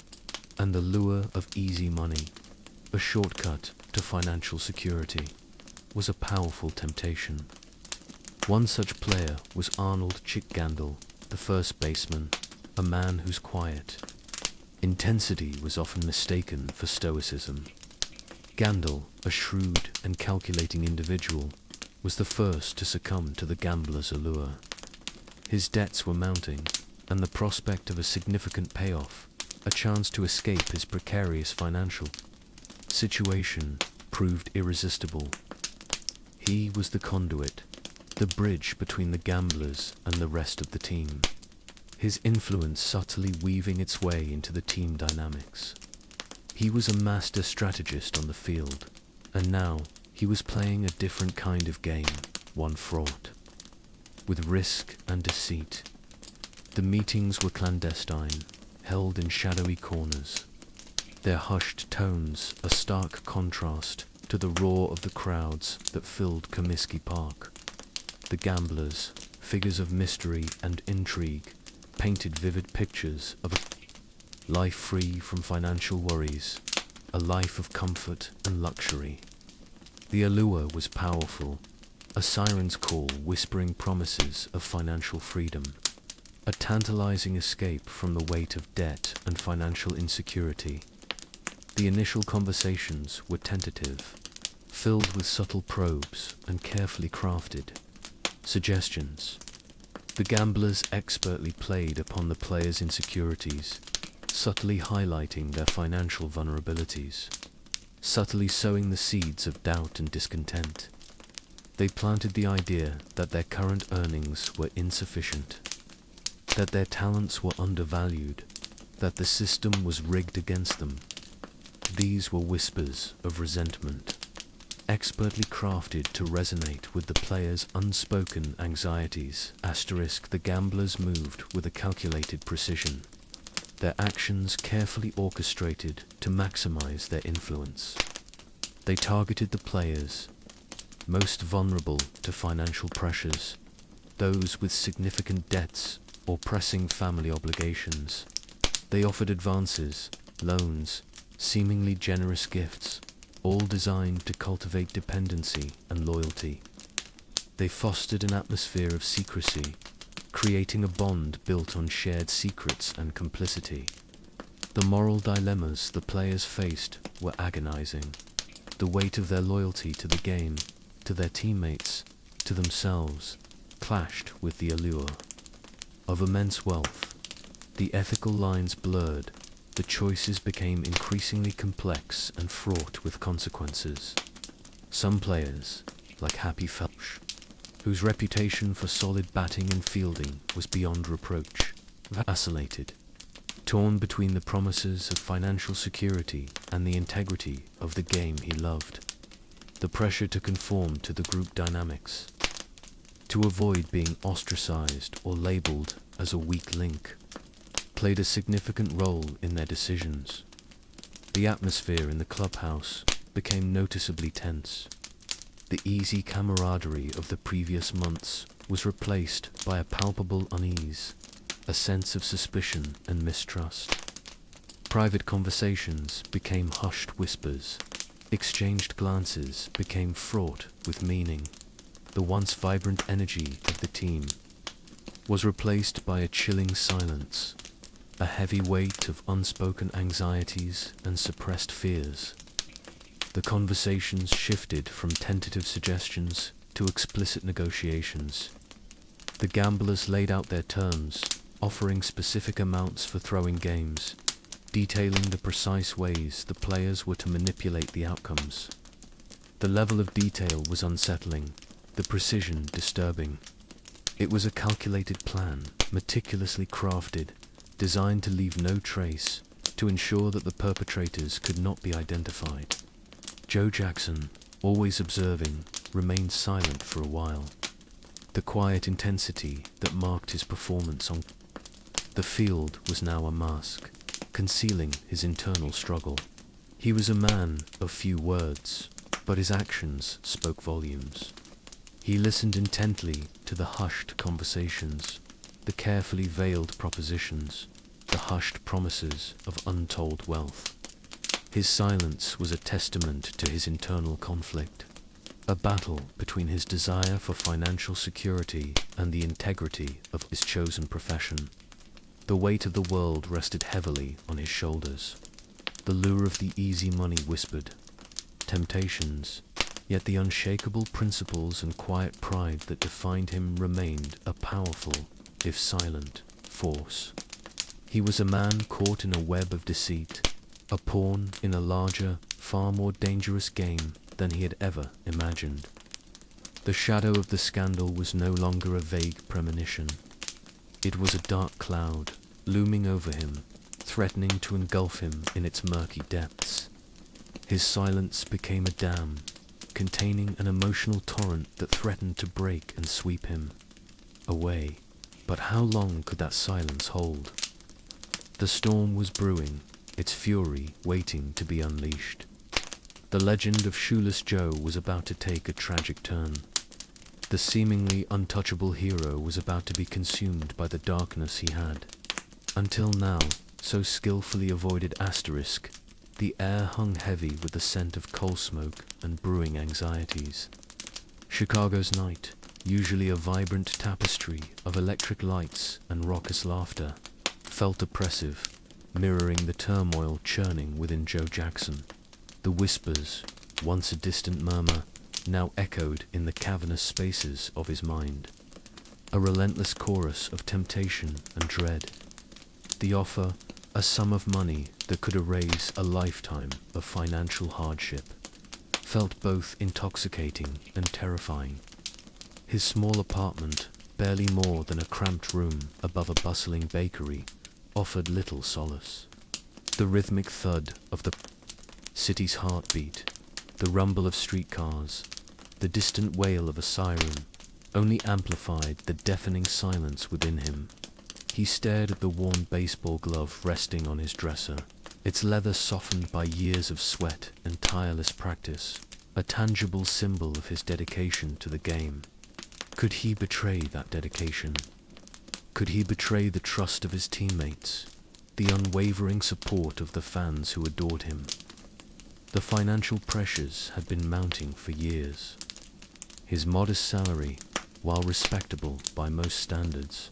and the lure of easy money, a shortcut to financial security, was a powerful temptation. One such player was Arnold Chick Gandil, the first baseman, a man whose quiet intensity was often mistaken for stoicism. Gandil, a shrewd and calculating individual, was the first to succumb to the gambler's allure. His debts were mounting, and the prospect of a significant payoff, a chance to escape his precarious financial situation, proved irresistible. He was the conduit, the bridge between the gamblers and the rest of the team, his influence subtly weaving its way into the team dynamics. He was a master strategist on the field, and now he was playing a different kind of game, one fraught with risk and deceit. The meetings were clandestine, held in shadowy corners, their hushed tones a stark contrast to the roar of the crowds that filled Comiskey Park. The gamblers, figures of mystery and intrigue, painted vivid pictures of a life free from financial worries, a life of comfort and luxury. The allure was powerful, a siren's call whispering promises of financial freedom, a tantalizing escape from the weight of debt and financial insecurity. The initial conversations were tentative, filled with subtle probes and carefully crafted suggestions. The gamblers expertly played upon the players' insecurities, subtly highlighting their financial vulnerabilities, subtly sowing the seeds of doubt and discontent. They planted the idea that their current earnings were insufficient, that their talents were undervalued, that the system was rigged against them. These were whispers of resentment, expertly crafted to resonate with the players' unspoken anxieties. The gamblers moved with a calculated precision, their actions carefully orchestrated to maximize their influence. They targeted the players most vulnerable to financial pressures, those with significant debts or pressing family obligations. They offered advances, loans, seemingly generous gifts, all designed to cultivate dependency and loyalty. They fostered an atmosphere of secrecy, creating a bond built on shared secrets and complicity. The moral dilemmas the players faced were agonizing. The weight of their loyalty to the game, to their teammates, to themselves, clashed with the allure of immense wealth. The ethical lines blurred, the choices became increasingly complex and fraught with consequences. Some players, like Happy Felch, whose reputation for solid batting and fielding was beyond reproach, vacillated, torn between the promises of financial security and the integrity of the game he loved. The pressure to conform to the group dynamics, to avoid being ostracized or labeled as a weak link, played a significant role in their decisions. The atmosphere in the clubhouse became noticeably tense. The easy camaraderie of the previous months was replaced by a palpable unease, a sense of suspicion and mistrust. Private conversations became hushed whispers. Exchanged glances became fraught with meaning. The once vibrant energy of the team was replaced by a chilling silence, a heavy weight of unspoken anxieties and suppressed fears. The conversations shifted from tentative suggestions to explicit negotiations. The gamblers laid out their terms, offering specific amounts for throwing games, detailing the precise ways the players were to manipulate the outcomes. The level of detail was unsettling, the precision disturbing. It was a calculated plan, meticulously crafted, designed to leave no trace, to ensure that the perpetrators could not be identified. Joe Jackson, always observing, remained silent for a while. The quiet intensity that marked his performance on the field was now a mask, concealing his internal struggle. He was a man of few words, but his actions spoke volumes. He listened intently to the hushed conversations, the carefully veiled propositions, the hushed promises of untold wealth. His silence was a testament to his internal conflict, a battle between his desire for financial security and the integrity of his chosen profession. The weight of the world rested heavily on his shoulders. The lure of the easy money whispered temptations, yet the unshakable principles and quiet pride that defined him remained a powerful, if silent, force. He was a man caught in a web of deceit, a pawn in a larger, far more dangerous game than he had ever imagined. The shadow of the scandal was no longer a vague premonition. It was a dark cloud, looming over him, threatening to engulf him in its murky depths. His silence became a dam, containing an emotional torrent that threatened to break and sweep him away. But how long could that silence hold? The storm was brewing, its fury waiting to be unleashed. The legend of Shoeless Joe was about to take a tragic turn. The seemingly untouchable hero was about to be consumed by the darkness he had, until now, so skillfully avoided. The air hung heavy with the scent of coal smoke and brewing anxieties. Chicago's night, usually a vibrant tapestry of electric lights and raucous laughter, felt oppressive, mirroring the turmoil churning within Joe Jackson. The whispers, once a distant murmur, now echoed in the cavernous spaces of his mind. A relentless chorus of temptation and dread. The offer, a sum of money that could erase a lifetime of financial hardship, felt both intoxicating and terrifying. His small apartment, barely more than a cramped room above a bustling bakery, offered little solace. The rhythmic thud of the city's heartbeat, the rumble of streetcars, the distant wail of a siren, only amplified the deafening silence within him. He stared at the worn baseball glove resting on his dresser, its leather softened by years of sweat and tireless practice, a tangible symbol of his dedication to the game. Could he betray that dedication? Could he betray the trust of his teammates, the unwavering support of the fans who adored him? The financial pressures had been mounting for years. His modest salary, while respectable by most standards,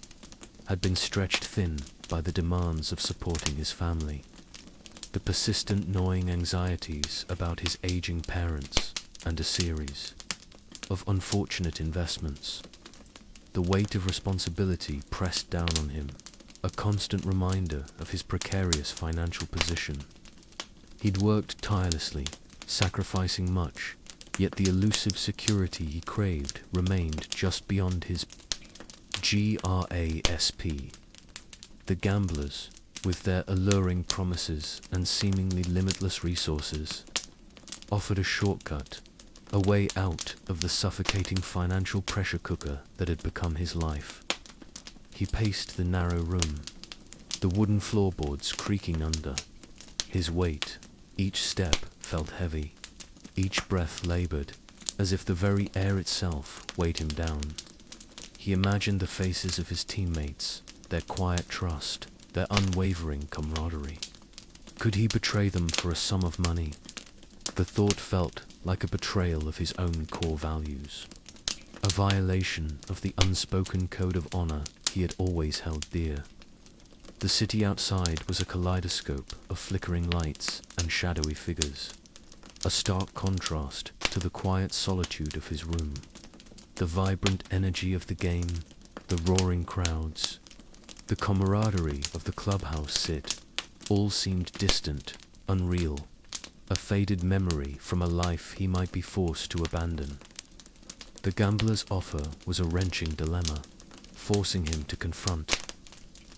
had been stretched thin by the demands of supporting his family. The persistent gnawing anxieties about his aging parents and a series of unfortunate investments. The weight of responsibility pressed down on him, a constant reminder of his precarious financial position. He'd worked tirelessly, sacrificing much, yet the elusive security he craved remained just beyond his grasp. The gamblers, with their alluring promises and seemingly limitless resources, offered a shortcut, a way out of the suffocating financial pressure cooker that had become his life. He paced the narrow room, the wooden floorboards creaking under. His weight, each step felt heavy, each breath labored, as if the very air itself weighed him down. He imagined the faces of his teammates, their quiet trust, their unwavering camaraderie. Could he betray them for a sum of money? The thought felt like a betrayal of his own core values, a violation of the unspoken code of honor he had always held dear. The city outside was a kaleidoscope of flickering lights and shadowy figures, a stark contrast to the quiet solitude of his room. The vibrant energy of the game, the roaring crowds, the camaraderie of the clubhouse sit, all seemed distant, unreal, a faded memory from a life he might be forced to abandon. The gambler's offer was a wrenching dilemma, forcing him to confront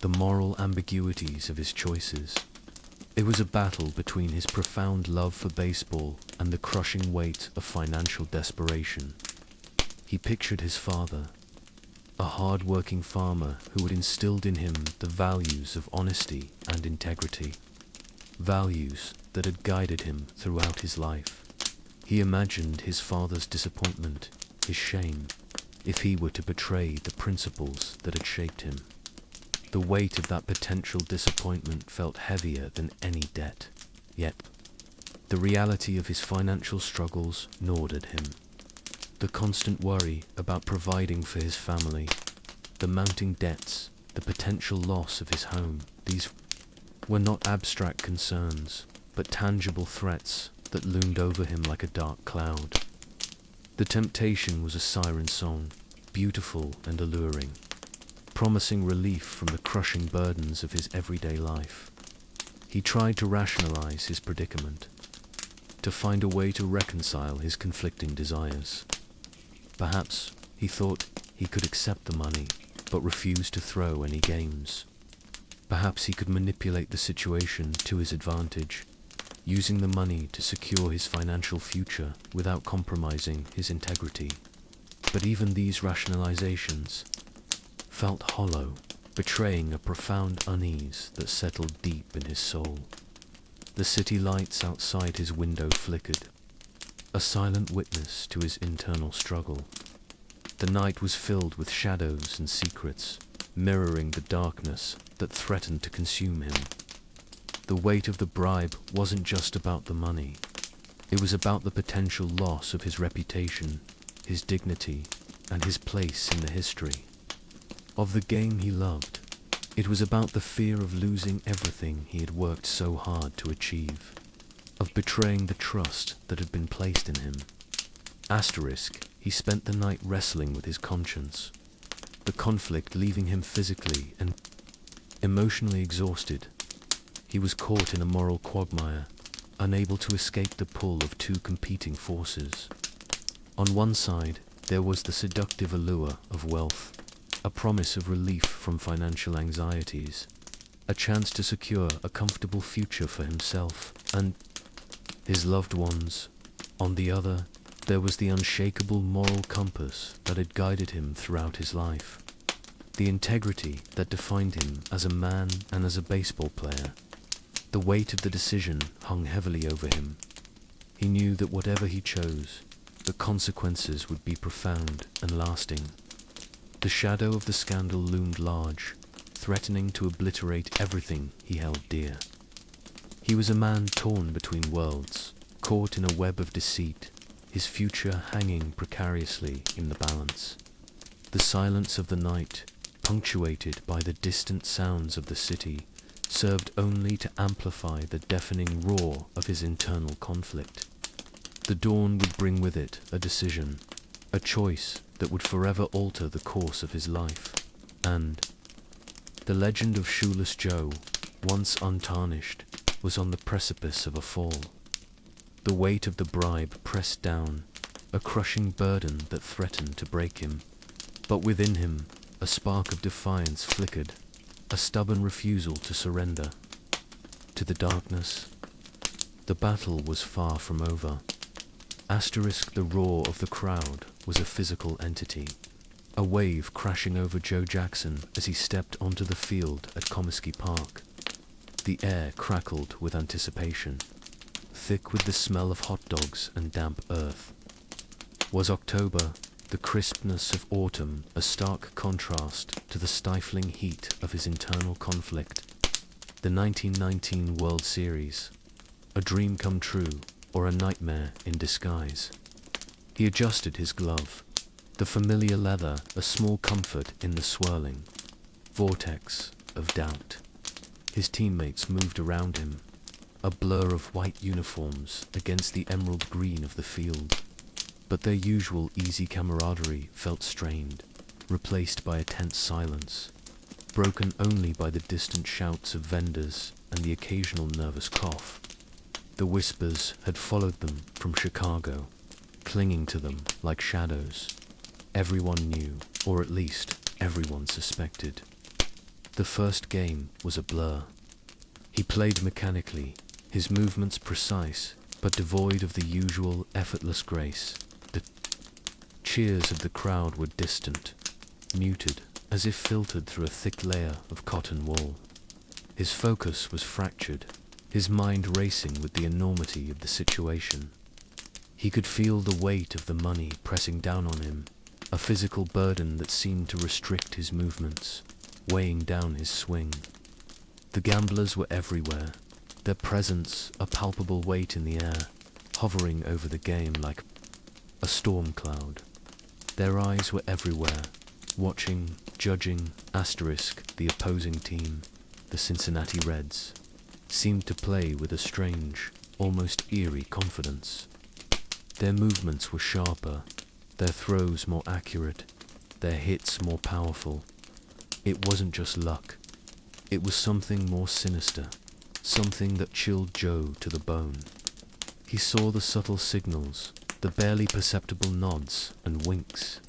the moral ambiguities of his choices. It was a battle between his profound love for baseball and the crushing weight of financial desperation. He pictured his father, a hard-working farmer who had instilled in him the values of honesty and integrity, values that had guided him throughout his life. He imagined his father's disappointment, his shame, if he were to betray the principles that had shaped him. The weight of that potential disappointment felt heavier than any debt, yet the reality of his financial struggles gnawed at him. The constant worry about providing for his family, the mounting debts, the potential loss of his home, these were not abstract concerns, but tangible threats that loomed over him like a dark cloud. The temptation was a siren song, beautiful and alluring, promising relief from the crushing burdens of his everyday life. He tried to rationalize his predicament, to find a way to reconcile his conflicting desires. Perhaps he thought he could accept the money, but refuse to throw any games. Perhaps he could manipulate the situation to his advantage, using the money to secure his financial future without compromising his integrity. But even these rationalizations felt hollow, betraying a profound unease that settled deep in his soul. The city lights outside his window flickered, a silent witness to his internal struggle. The night was filled with shadows and secrets, mirroring the darkness that threatened to consume him. The weight of the bribe wasn't just about the money. It was about the potential loss of his reputation, his dignity, and his place in the history of the game he loved. It was about the fear of losing everything he had worked so hard to achieve, of betraying the trust that had been placed in him. Asterisk, he spent the night wrestling with his conscience, the conflict leaving him physically and emotionally exhausted. He was caught in a moral quagmire, unable to escape the pull of two competing forces. On one side, there was the seductive allure of wealth, a promise of relief from financial anxieties, a chance to secure a comfortable future for himself and his loved ones. On the other, there was the unshakable moral compass that had guided him throughout his life, the integrity that defined him as a man and as a baseball player. The weight of the decision hung heavily over him. He knew that whatever he chose, the consequences would be profound and lasting. The shadow of the scandal loomed large, threatening to obliterate everything he held dear. He was a man torn between worlds, caught in a web of deceit, his future hanging precariously in the balance. The silence of the night, punctuated by the distant sounds of the city, served only to amplify the deafening roar of his internal conflict. The dawn would bring with it a decision, a choice that would forever alter the course of his life. And the legend of Shoeless Joe, once untarnished, was on the precipice of a fall. The weight of the bribe pressed down, a crushing burden that threatened to break him. But within him, a spark of defiance flickered, a stubborn refusal to surrender to the darkness. The battle was far from over. Asterisk, the roar of the crowd was a physical entity, a wave crashing over Joe Jackson as he stepped onto the field at Comiskey Park. The air crackled with anticipation, thick with the smell of hot dogs and damp earth. Was October, the crispness of autumn, a stark contrast to the stifling heat of his internal conflict? The 1919 World Series, a dream come true, or a nightmare in disguise? He adjusted his glove, the familiar leather a small comfort in the swirling vortex of doubt. His teammates moved around him, a blur of white uniforms against the emerald green of the field. But their usual easy camaraderie felt strained, replaced by a tense silence, broken only by the distant shouts of vendors and the occasional nervous cough. The whispers had followed them from Chicago, clinging to them like shadows. Everyone knew, or at least everyone suspected. The first game was a blur. He played mechanically, his movements precise, but devoid of the usual effortless grace. The cheers of the crowd were distant, muted, as if filtered through a thick layer of cotton wool. His focus was fractured, his mind racing with the enormity of the situation. He could feel the weight of the money pressing down on him, a physical burden that seemed to restrict his movements, weighing down his swing. The gamblers were everywhere, their presence a palpable weight in the air, hovering over the game like a storm cloud. Their eyes were everywhere, watching, judging, asterisk, the opposing team, the Cincinnati Reds, seemed to play with a strange, almost eerie confidence. Their movements were sharper, their throws more accurate, their hits more powerful. It wasn't just luck. It was something more sinister, something that chilled Joe to the bone. He saw the subtle signals, the barely perceptible nods and winks,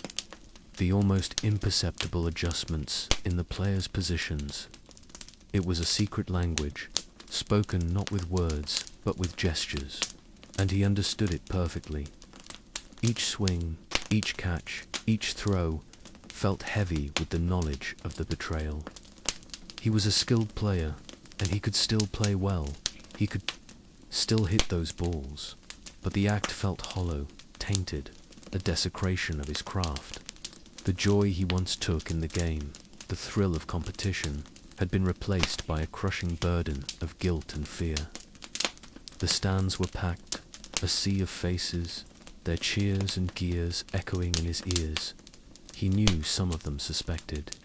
the almost imperceptible adjustments in the players' positions. It was a secret language, spoken not with words, but with gestures, and he understood it perfectly. Each swing, each catch, each throw felt heavy with the knowledge of the betrayal. He was a skilled player, and he could still play well. He could still hit those balls, but the act felt hollow, tainted, a desecration of his craft. The joy he once took in the game, the thrill of competition, had been replaced by a crushing burden of guilt and fear. The stands were packed, a sea of faces, their cheers and gears echoing in his ears. he knew some of them suspected.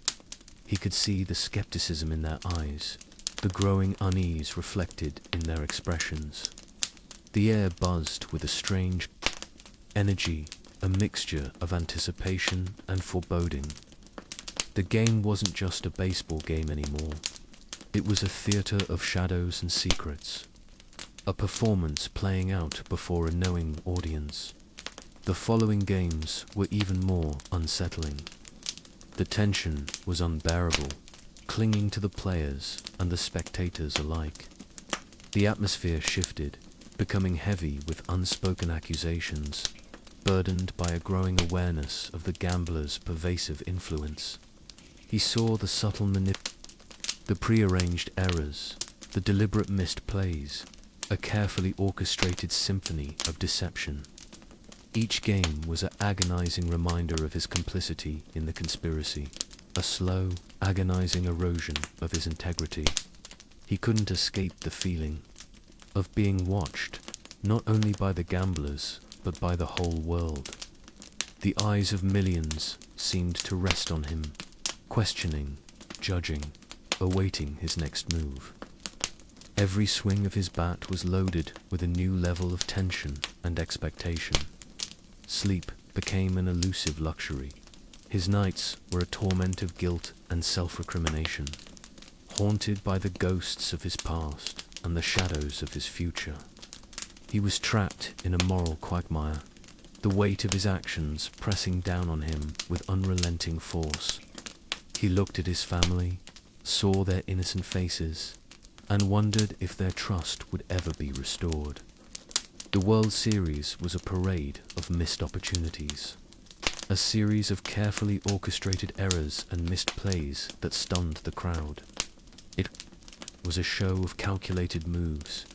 He could see the skepticism in their eyes, the growing unease reflected in their expressions. The air buzzed with a strange energy, a mixture of anticipation and foreboding. The game wasn't just a baseball game anymore. It was a theater of shadows and secrets, a performance playing out before a knowing audience. The following games were even more unsettling. The tension was unbearable, clinging to the players and the spectators alike. The atmosphere shifted, becoming heavy with unspoken accusations, burdened by a growing awareness of the gambler's pervasive influence. He saw the subtle the prearranged errors, the deliberate missed plays, a carefully orchestrated symphony of deception. Each game was an agonizing reminder of his complicity in the conspiracy, a slow, agonizing erosion of his integrity. He couldn't escape the feeling of being watched, not only by the gamblers, but by the whole world. The eyes of millions seemed to rest on him, questioning, judging, awaiting his next move. Every swing of his bat was loaded with a new level of tension and expectation. Sleep became an elusive luxury. His nights were a torment of guilt and self-recrimination, haunted by the ghosts of his past and the shadows of his future. He was trapped in a moral quagmire, the weight of his actions pressing down on him with unrelenting force. He looked at his family, saw their innocent faces, and wondered if their trust would ever be restored. The World Series was a parade of missed opportunities, a series of carefully orchestrated errors and missed plays that stunned the crowd. It was a show of calculated moves,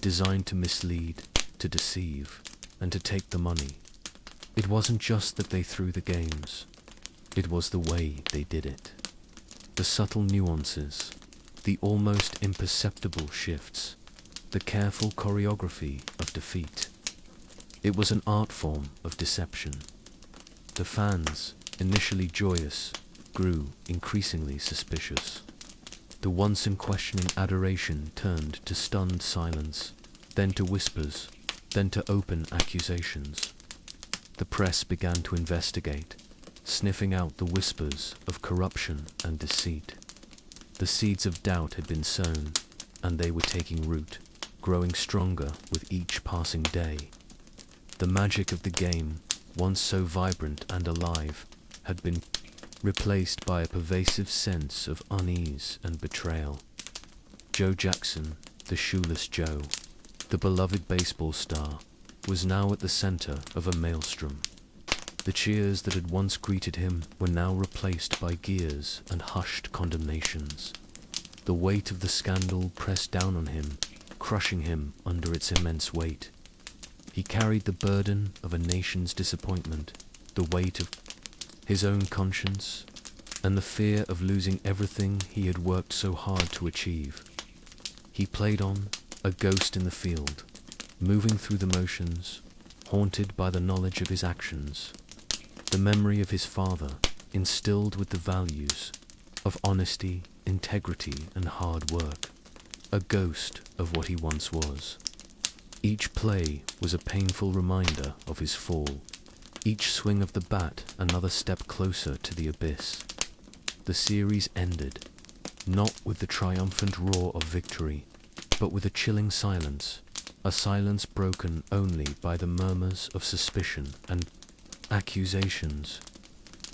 designed to mislead, to deceive, and to take the money. It wasn't just that they threw the games, it was the way they did it. The subtle nuances, the almost imperceptible shifts, the careful choreography of defeat. It was an art form of deception. The fans, initially joyous, grew increasingly suspicious. The once unquestioning adoration turned to stunned silence, then to whispers, then to open accusations. The press began to investigate, sniffing out the whispers of corruption and deceit. The seeds of doubt had been sown, and they were taking root, growing stronger with each passing day. The magic of the game, once so vibrant and alive, had been replaced by a pervasive sense of unease and betrayal. Joe Jackson, the Shoeless Joe, the beloved baseball star, was now at the center of a maelstrom. The cheers that had once greeted him were now replaced by jeers and hushed condemnations. The weight of the scandal pressed down on him, crushing him under its immense weight. He carried the burden of a nation's disappointment, the weight of his own conscience, and the fear of losing everything he had worked so hard to achieve. He played on, a ghost in the field, moving through the motions, haunted by the knowledge of his actions, the memory of his father, instilled with the values of honesty, integrity, and hard work, a ghost of what he once was. Each play was a painful reminder of his fall, each swing of the bat another step closer to the abyss. The series ended, not with the triumphant roar of victory, but with a chilling silence, a silence broken only by the murmurs of suspicion and accusations.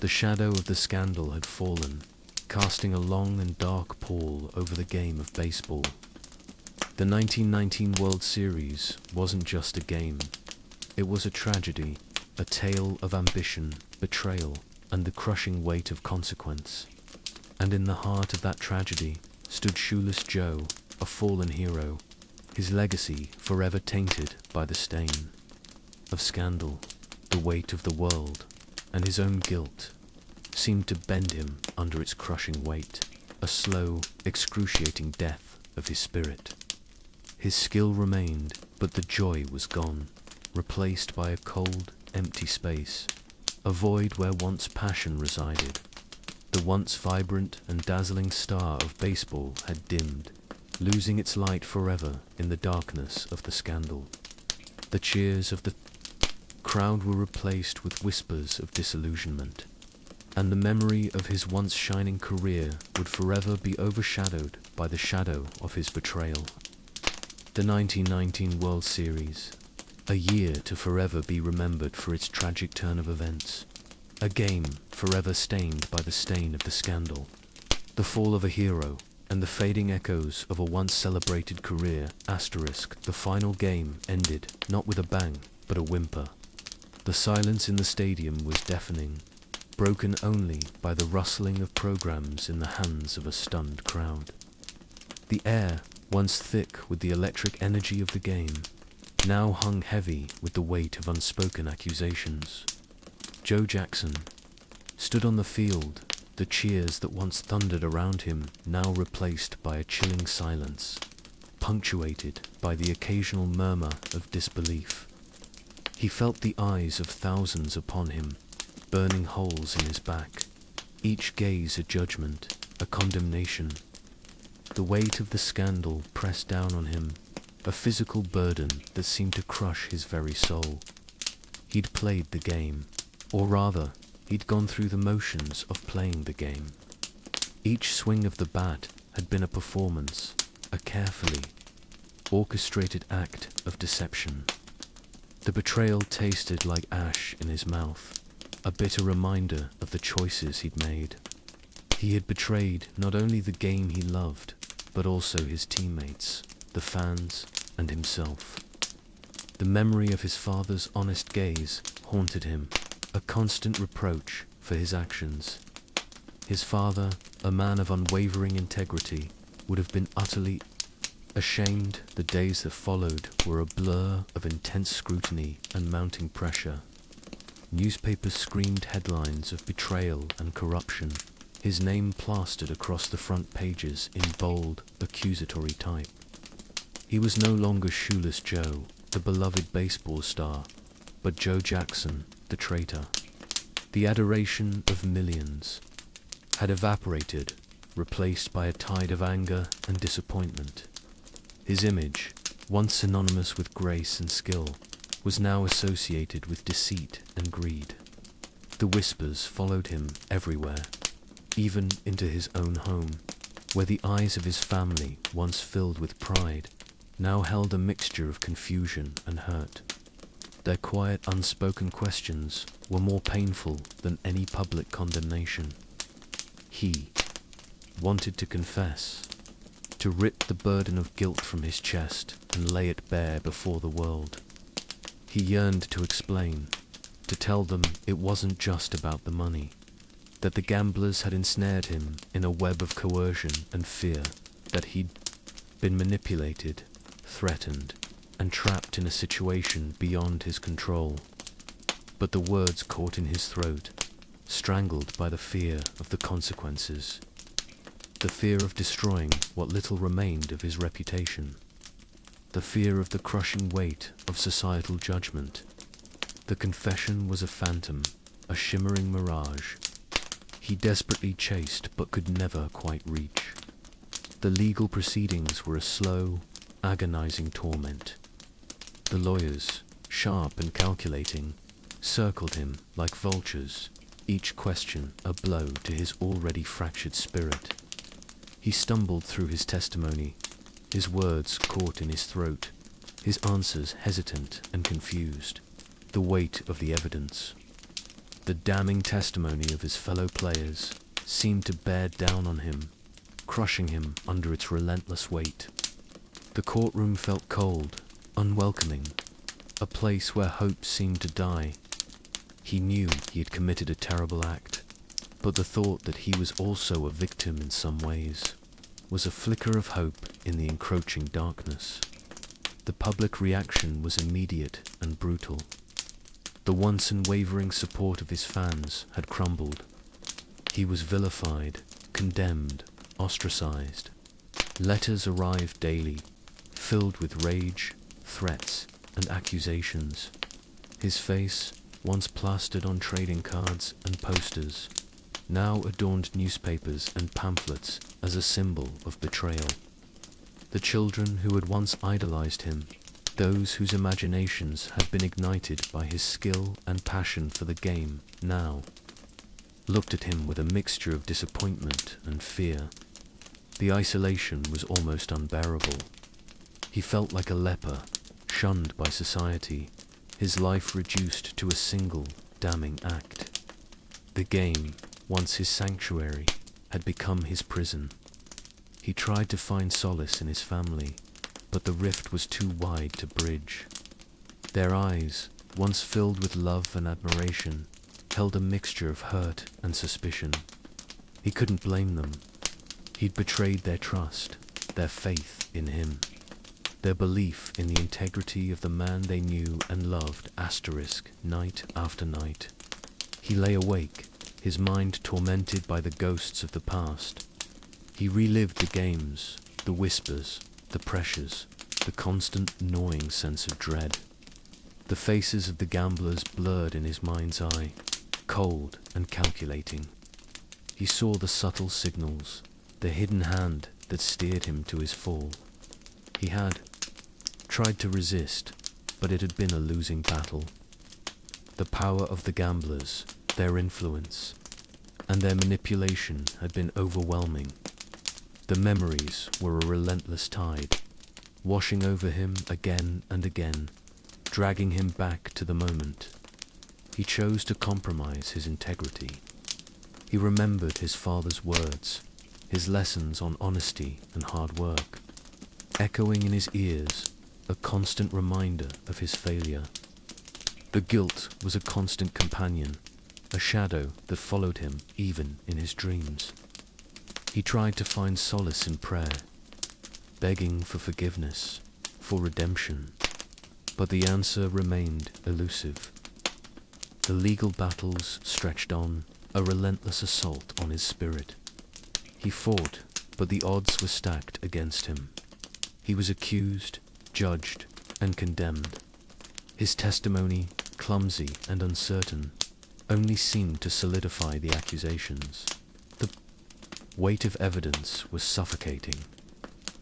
The shadow of the scandal had fallen, casting a long and dark pall over the game of baseball. The 1919 World Series wasn't just a game. It was a tragedy, a tale of ambition, betrayal, and the crushing weight of consequence. And in the heart of that tragedy stood Shoeless Joe, a fallen hero, his legacy forever tainted by the stain of scandal. The weight of the world, and his own guilt, seemed to bend him under its crushing weight, a slow, excruciating death of his spirit. His skill remained, but the joy was gone, replaced by a cold, empty space. a void where once passion resided. The once vibrant and dazzling star of baseball had dimmed, losing its light forever in the darkness of the scandal. The cheers of the crowd were replaced with whispers of disillusionment, and the memory of his once shining career would forever be overshadowed by the shadow of his betrayal. The 1919 World Series, a year to forever be remembered for its tragic turn of events, a game forever stained by the stain of the scandal, the fall of a hero, and the fading echoes of a once celebrated career. The final game ended not with a bang, but a whimper. The silence in the stadium was deafening, broken only by the rustling of programs in the hands of a stunned crowd. The air, once thick with the electric energy of the game, now hung heavy with the weight of unspoken accusations. Joe Jackson stood on the field, the cheers that once thundered around him now replaced by a chilling silence, punctuated by the occasional murmur of disbelief. He felt the eyes of thousands upon him, burning holes in his back, each gaze a judgment, a condemnation. The weight of the scandal pressed down on him, a physical burden that seemed to crush his very soul. He'd played the game, or rather, he'd gone through the motions of playing the game. Each swing of the bat had been a performance, a carefully orchestrated act of deception. The betrayal tasted like ash in his mouth, a bitter reminder of the choices he'd made. He had betrayed not only the game he loved, but also his teammates, the fans, and himself. The memory of his father's honest gaze haunted him, a constant reproach for his actions. His father, a man of unwavering integrity, would have been utterly ashamed. The days that followed were a blur of intense scrutiny and mounting pressure. Newspapers screamed headlines of betrayal and corruption, his name plastered across the front pages in bold, accusatory type. He was no longer Shoeless Joe, the beloved baseball star, but Joe Jackson, the traitor. The adoration of millions had evaporated, replaced by a tide of anger and disappointment. His image, once synonymous with grace and skill, was now associated with deceit and greed. The whispers followed him everywhere, even into his own home, where the eyes of his family, once filled with pride, now held a mixture of confusion and hurt. Their quiet, unspoken questions were more painful than any public condemnation. He wanted to confess, to rip the burden of guilt from his chest and lay it bare before the world. He yearned to explain, to tell them it wasn't just about the money, that the gamblers had ensnared him in a web of coercion and fear, that he'd been manipulated, threatened, and trapped in a situation beyond his control. But the words caught in his throat, strangled by the fear of the consequences, the fear of destroying what little remained of his reputation, the fear of the crushing weight of societal judgment. The confession was a phantom, a shimmering mirage. He desperately chased but could never quite reach. The legal proceedings were a slow, agonizing torment. The lawyers, sharp and calculating, circled him like vultures, each question a blow to his already fractured spirit. He stumbled through his testimony, his words caught in his throat, his answers hesitant and confused. The weight of the evidence, the damning testimony of his fellow players, seemed to bear down on him, crushing him under its relentless weight. The courtroom felt cold, unwelcoming, a place where hope seemed to die. He knew he had committed a terrible act, but the thought that he was also a victim in some ways was a flicker of hope in the encroaching darkness. The public reaction was immediate and brutal. The once unwavering support of his fans had crumbled. He was vilified, condemned, ostracized. Letters arrived daily, filled with rage, threats, and accusations. His face, once plastered on trading cards and posters, now adorned newspapers and pamphlets as a symbol of betrayal. The children who had once idolized him, those whose imaginations had been ignited by his skill and passion for the game, now looked at him with a mixture of disappointment and fear. The isolation was almost unbearable. He felt like a leper, shunned by society, his life reduced to a single, damning act. The game, once his sanctuary, had become his prison. He tried to find solace in his family, but the rift was too wide to bridge. Their eyes, once filled with love and admiration, held a mixture of hurt and suspicion. He couldn't blame them. He'd betrayed their trust, their faith in him, their belief in the integrity of the man they knew and loved, night after night. He lay awake, his mind tormented by the ghosts of the past. He relived the games, the whispers, the pressures, the constant gnawing sense of dread. The faces of the gamblers blurred in his mind's eye, cold and calculating. He saw the subtle signals, the hidden hand that steered him to his fall. He had tried to resist, but it had been a losing battle. The power of the gamblers, their influence, and their manipulation had been overwhelming. The memories were a relentless tide, washing over him again and again, dragging him back to the moment. He chose to compromise his integrity. He remembered his father's words, his lessons on honesty and hard work, echoing in his ears, a constant reminder of his failure. The guilt was a constant companion, a shadow that followed him even in his dreams. He tried to find solace in prayer, begging for forgiveness, for redemption, but the answer remained elusive. The legal battles stretched on, a relentless assault on his spirit. He fought, but the odds were stacked against him. He was accused, judged, and condemned. His testimony, clumsy and uncertain, only seemed to solidify the accusations. The weight of evidence was suffocating,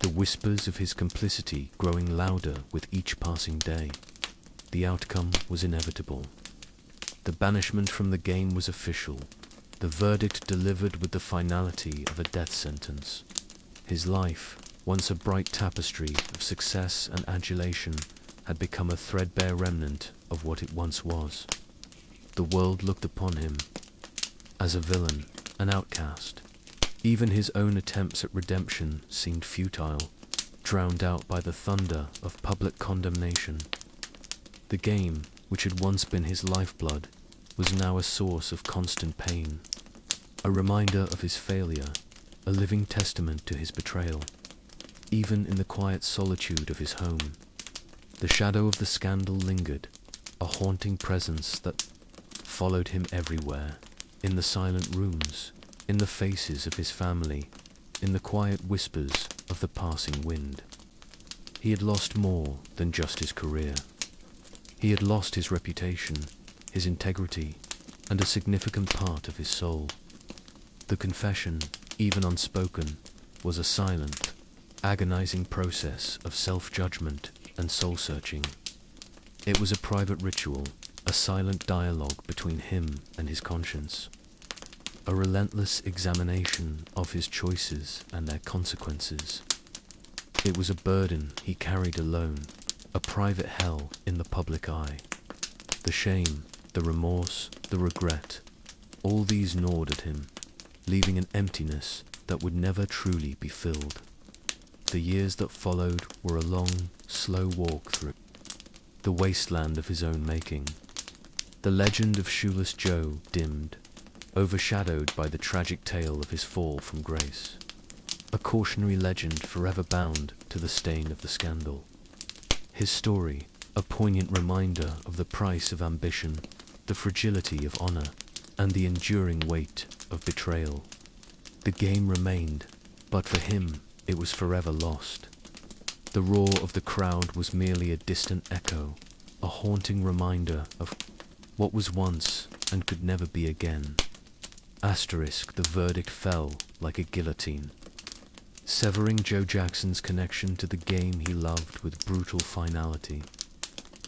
the whispers of his complicity growing louder with each passing day. The outcome was inevitable. The banishment from the game was official, the verdict delivered with the finality of a death sentence. His life, once a bright tapestry of success and adulation, had become a threadbare remnant of what it once was. The world looked upon him as a villain, an outcast. Even his own attempts at redemption seemed futile, drowned out by the thunder of public condemnation. The game, which had once been his lifeblood, was now a source of constant pain, a reminder of his failure, a living testament to his betrayal. Even in the quiet solitude of his home, the shadow of the scandal lingered, a haunting presence that followed him everywhere, in the silent rooms, in the faces of his family, in the quiet whispers of the passing wind. He had lost more than just his career. He had lost his reputation, his integrity, and a significant part of his soul. The confession, even unspoken, was a silent, agonizing process of self-judgment and soul-searching. It was a private ritual, a silent dialogue between him and his conscience, a relentless examination of his choices and their consequences. It was a burden he carried alone, a private hell in the public eye. The shame, the remorse, the regret, all these gnawed at him, leaving an emptiness that would never truly be filled. The years that followed were a long, slow walk through the wasteland of his own making. The legend of Shoeless Joe dimmed, overshadowed by the tragic tale of his fall from grace. A cautionary legend forever bound to the stain of the scandal. His story, a poignant reminder of the price of ambition, the fragility of honor, and the enduring weight of betrayal. The game remained, but for him it was forever lost. The roar of the crowd was merely a distant echo, a haunting reminder of What was once and could never be again. Asterisk, the verdict fell like a guillotine, severing Joe Jackson's connection to the game he loved with brutal finality.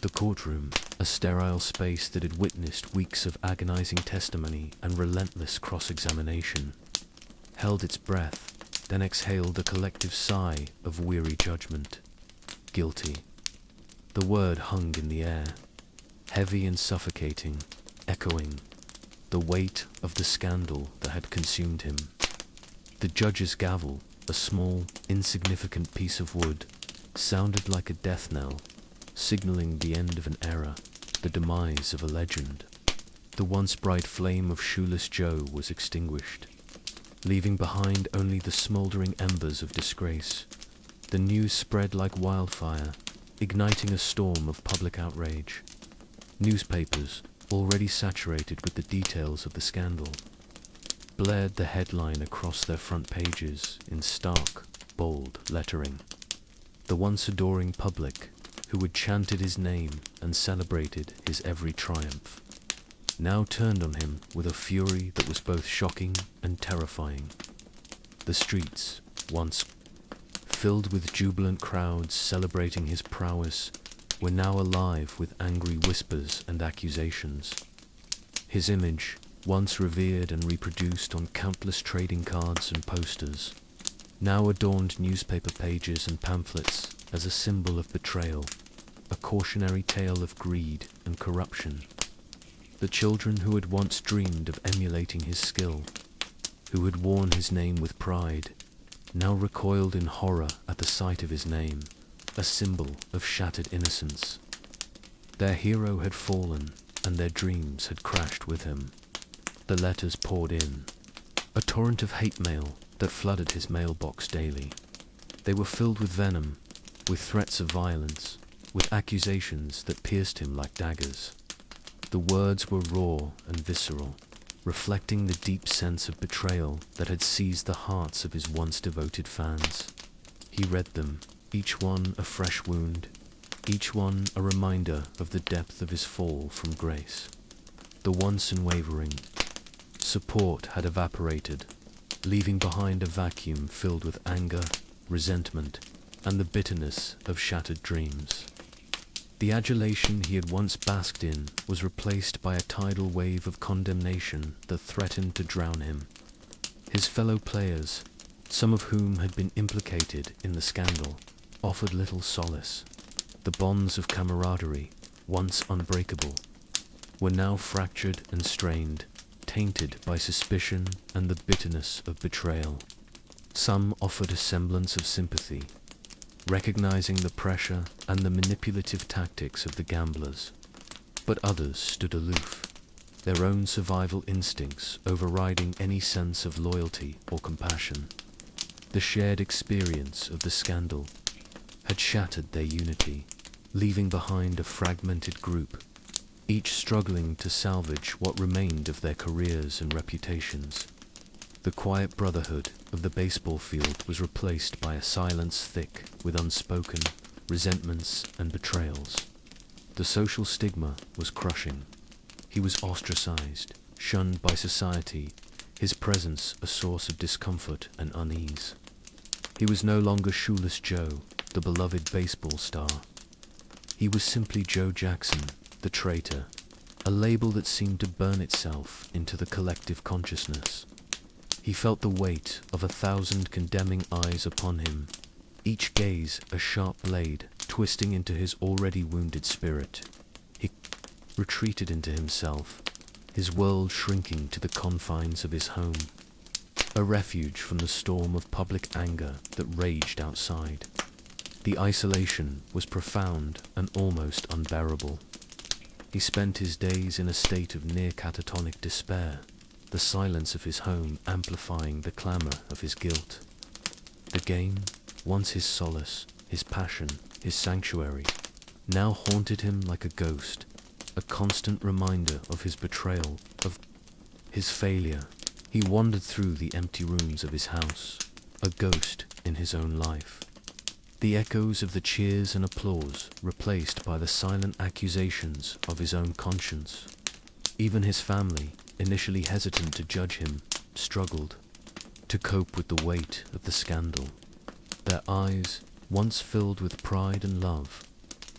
The courtroom, a sterile space that had witnessed weeks of agonizing testimony and relentless cross-examination, held its breath, then exhaled a collective sigh of weary judgment. Guilty. The word hung in the air, heavy and suffocating, echoing the weight of the scandal that had consumed him. The judge's gavel, a small, insignificant piece of wood, sounded like a death knell, signaling the end of an era, the demise of a legend. The once bright flame of Shoeless Joe was extinguished, leaving behind only the smoldering embers of disgrace. The news spread like wildfire, igniting a storm of public outrage. Newspapers, already saturated with the details of the scandal, blared the headline across their front pages in stark, bold lettering. The once adoring public, who had chanted his name and celebrated his every triumph, now turned on him with a fury that was both shocking and terrifying. The streets, once filled with jubilant crowds celebrating his prowess, were now alive with angry whispers and accusations. His image, once revered and reproduced on countless trading cards and posters, now adorned newspaper pages and pamphlets as a symbol of betrayal, a cautionary tale of greed and corruption. The children who had once dreamed of emulating his skill, who had worn his name with pride, now recoiled in horror at the sight of his name, a symbol of shattered innocence. Their hero had fallen, and their dreams had crashed with him. The letters poured in, a torrent of hate mail that flooded his mailbox daily. They were filled with venom, with threats of violence, with accusations that pierced him like daggers. The words were raw and visceral, reflecting the deep sense of betrayal that had seized the hearts of his once devoted fans. He read them, each one a fresh wound, each one a reminder of the depth of his fall from grace. The once unwavering support had evaporated, leaving behind a vacuum filled with anger, resentment, and the bitterness of shattered dreams. The adulation he had once basked in was replaced by a tidal wave of condemnation that threatened to drown him. His fellow players, some of whom had been implicated in the scandal, offered little solace. The bonds of camaraderie, once unbreakable, were now fractured and strained, tainted by suspicion and the bitterness of betrayal. Some offered a semblance of sympathy, recognizing the pressure and the manipulative tactics of the gamblers, but others stood aloof, their own survival instincts overriding any sense of loyalty or compassion. The shared experience of the scandal had shattered their unity, leaving behind a fragmented group, each struggling to salvage what remained of their careers and reputations. The quiet brotherhood of the baseball field was replaced by a silence thick with unspoken resentments and betrayals. The social stigma was crushing. He was ostracized, shunned by society, his presence a source of discomfort and unease. He was no longer Shoeless Joe, the beloved baseball star. He was simply Joe Jackson, the traitor, a label that seemed to burn itself into the collective consciousness. He felt the weight of 1,000 condemning eyes upon him, each gaze a sharp blade twisting into his already wounded spirit. He retreated into himself, his world shrinking to the confines of his home, a refuge from the storm of public anger that raged outside. The isolation was profound and almost unbearable. He spent his days in a state of near catatonic despair, the silence of his home amplifying the clamor of his guilt. The game, once his solace, his passion, his sanctuary, now haunted him like a ghost, a constant reminder of his betrayal, of his failure. He wandered through the empty rooms of his house, a ghost in his own life. The echoes of the cheers and applause replaced by the silent accusations of his own conscience. Even his family, initially hesitant to judge him, struggled to cope with the weight of the scandal. Their eyes, once filled with pride and love,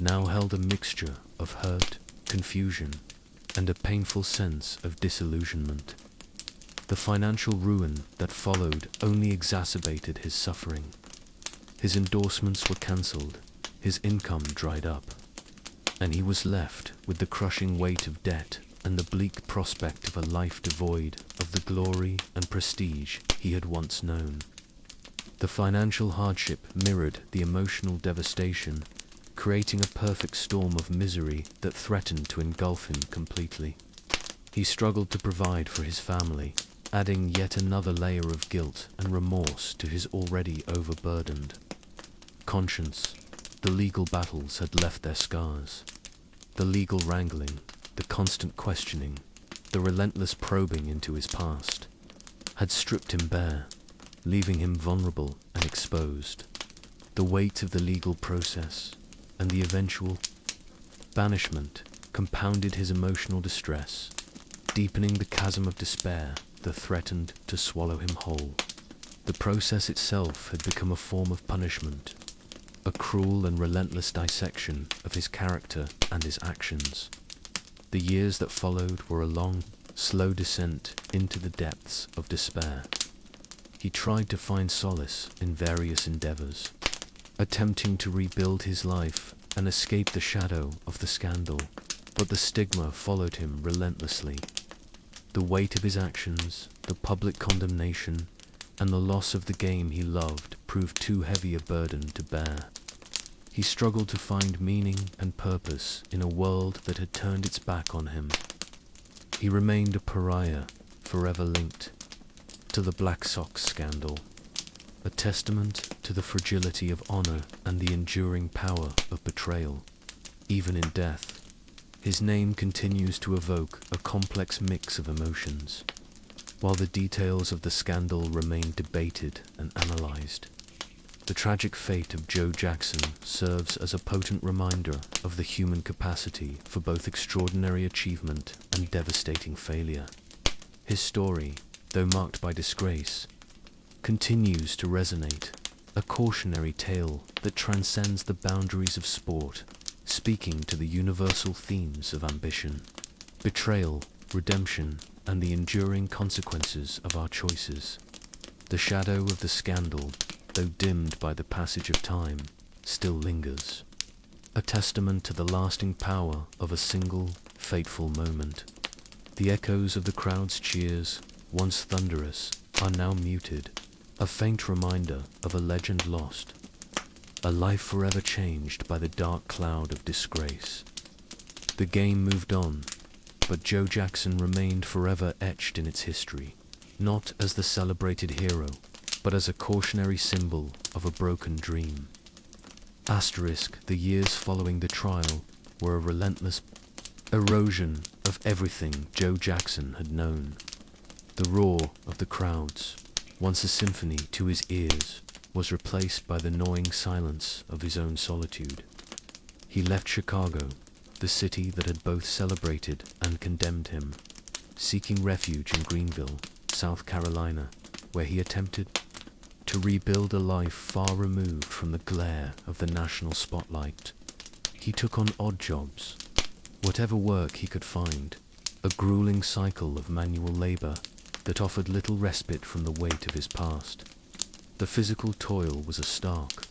now held a mixture of hurt, confusion, and a painful sense of disillusionment. The financial ruin that followed only exacerbated his suffering. His endorsements were cancelled, his income dried up, and he was left with the crushing weight of debt and the bleak prospect of a life devoid of the glory and prestige he had once known. The financial hardship mirrored the emotional devastation, creating a perfect storm of misery that threatened to engulf him completely. He struggled to provide for his family, adding yet another layer of guilt and remorse to his already overburdened conscience. The legal battles had left their scars. The legal wrangling, the constant questioning, the relentless probing into his past, had stripped him bare, leaving him vulnerable and exposed. The weight of the legal process and the eventual banishment compounded his emotional distress, deepening the chasm of despair that threatened to swallow him whole. The process itself had become a form of punishment, a cruel and relentless dissection of his character and his actions. The years that followed were a long, slow descent into the depths of despair. He tried to find solace in various endeavors, attempting to rebuild his life and escape the shadow of the scandal, but the stigma followed him relentlessly. The weight of his actions, the public condemnation, and the loss of the game he loved proved too heavy a burden to bear. He struggled to find meaning and purpose in a world that had turned its back on him. He remained a pariah, forever linked to the Black Sox scandal, a testament to the fragility of honor and the enduring power of betrayal. Even in death, his name continues to evoke a complex mix of emotions, while the details of the scandal remain debated and analyzed. The tragic fate of Joe Jackson serves as a potent reminder of the human capacity for both extraordinary achievement and devastating failure. His story, though marked by disgrace, continues to resonate, a cautionary tale that transcends the boundaries of sport, speaking to the universal themes of ambition, betrayal, redemption, and the enduring consequences of our choices. The shadow of the scandal, though dimmed by the passage of time, still lingers, a testament to the lasting power of a single, fateful moment. The echoes of the crowd's cheers, once thunderous, are now muted, a faint reminder of a legend lost, a life forever changed by the dark cloud of disgrace. The game moved on, but Joe Jackson remained forever etched in its history, not as the celebrated hero, but as a cautionary symbol of a broken dream. The years following the trial were a relentless erosion of everything Joe Jackson had known. The roar of the crowds, once a symphony to his ears, was replaced by the gnawing silence of his own solitude. He left Chicago, the city that had both celebrated and condemned him, seeking refuge in Greenville, South Carolina, where he attempted to rebuild a life far removed from the glare of the national spotlight. He took on odd jobs, whatever work he could find, a grueling cycle of manual labor that offered little respite from the weight of his past. The physical toil was a stark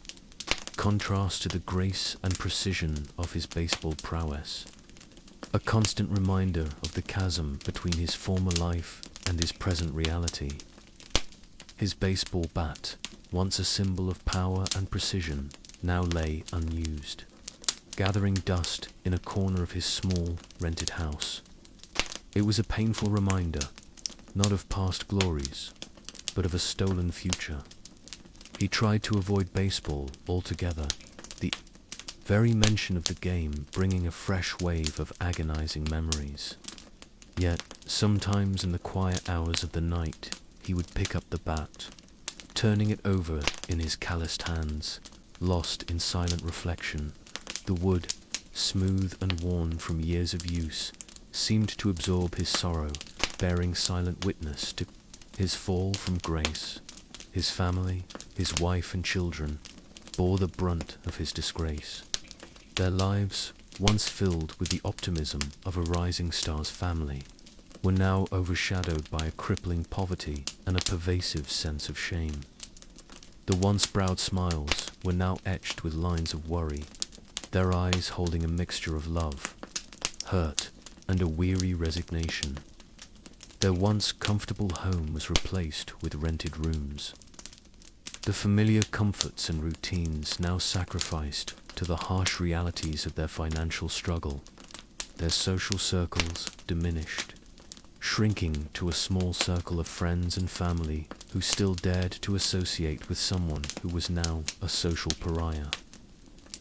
contrast to the grace and precision of his baseball prowess, a constant reminder of the chasm between his former life and his present reality. His baseball bat, once a symbol of power and precision, now lay unused, gathering dust in a corner of his small, rented house. It was a painful reminder, not of past glories, but of a stolen future. He tried to avoid baseball altogether, the very mention of the game bringing a fresh wave of agonizing memories. Yet, sometimes in the quiet hours of the night, he would pick up the bat, turning it over in his calloused hands, lost in silent reflection. The wood, smooth and worn from years of use, seemed to absorb his sorrow, bearing silent witness to his fall from grace. His family, his wife and children, bore the brunt of his disgrace. Their lives, once filled with the optimism of a rising star's family, were now overshadowed by a crippling poverty and a pervasive sense of shame. The once proud smiles were now etched with lines of worry, their eyes holding a mixture of love, hurt, and a weary resignation. Their once comfortable home was replaced with rented rooms. The familiar comforts and routines now sacrificed to the harsh realities of their financial struggle. Their social circles diminished, shrinking to a small circle of friends and family who still dared to associate with someone who was now a social pariah.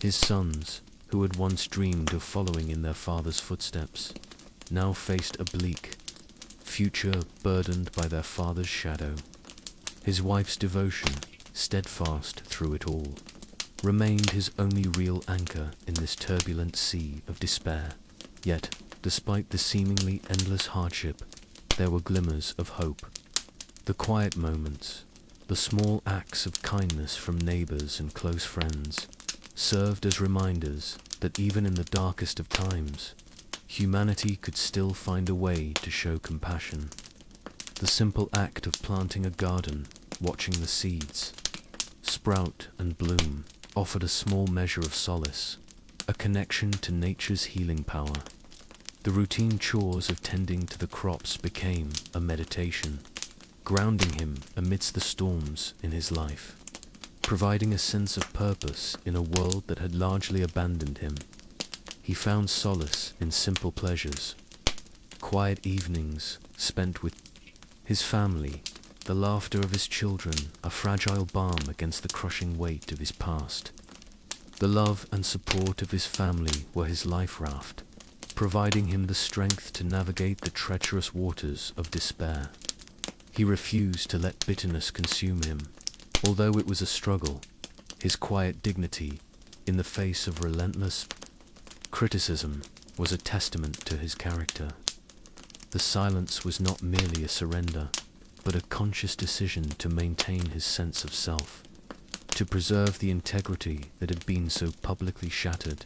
His sons, who had once dreamed of following in their father's footsteps, now faced a bleak future burdened by their father's shadow. His wife's devotion, steadfast through it all, remained his only real anchor in this turbulent sea of despair. Yet, despite the seemingly endless hardship, there were glimmers of hope. The quiet moments, the small acts of kindness from neighbors and close friends, served as reminders that even in the darkest of times, humanity could still find a way to show compassion. The simple act of planting a garden, watching the seeds sprout and bloom, offered a small measure of solace, a connection to nature's healing power. The routine chores of tending to the crops became a meditation, grounding him amidst the storms in his life, providing a sense of purpose in a world that had largely abandoned him. He found solace in simple pleasures, quiet evenings spent with his family, the laughter of his children, a fragile balm against the crushing weight of his past. The love and support of his family were his life raft, providing him the strength to navigate the treacherous waters of despair. He refused to let bitterness consume him, although it was a struggle. His quiet dignity, in the face of relentless criticism, was a testament to his character. The silence was not merely a surrender, but a conscious decision to maintain his sense of self, to preserve the integrity that had been so publicly shattered.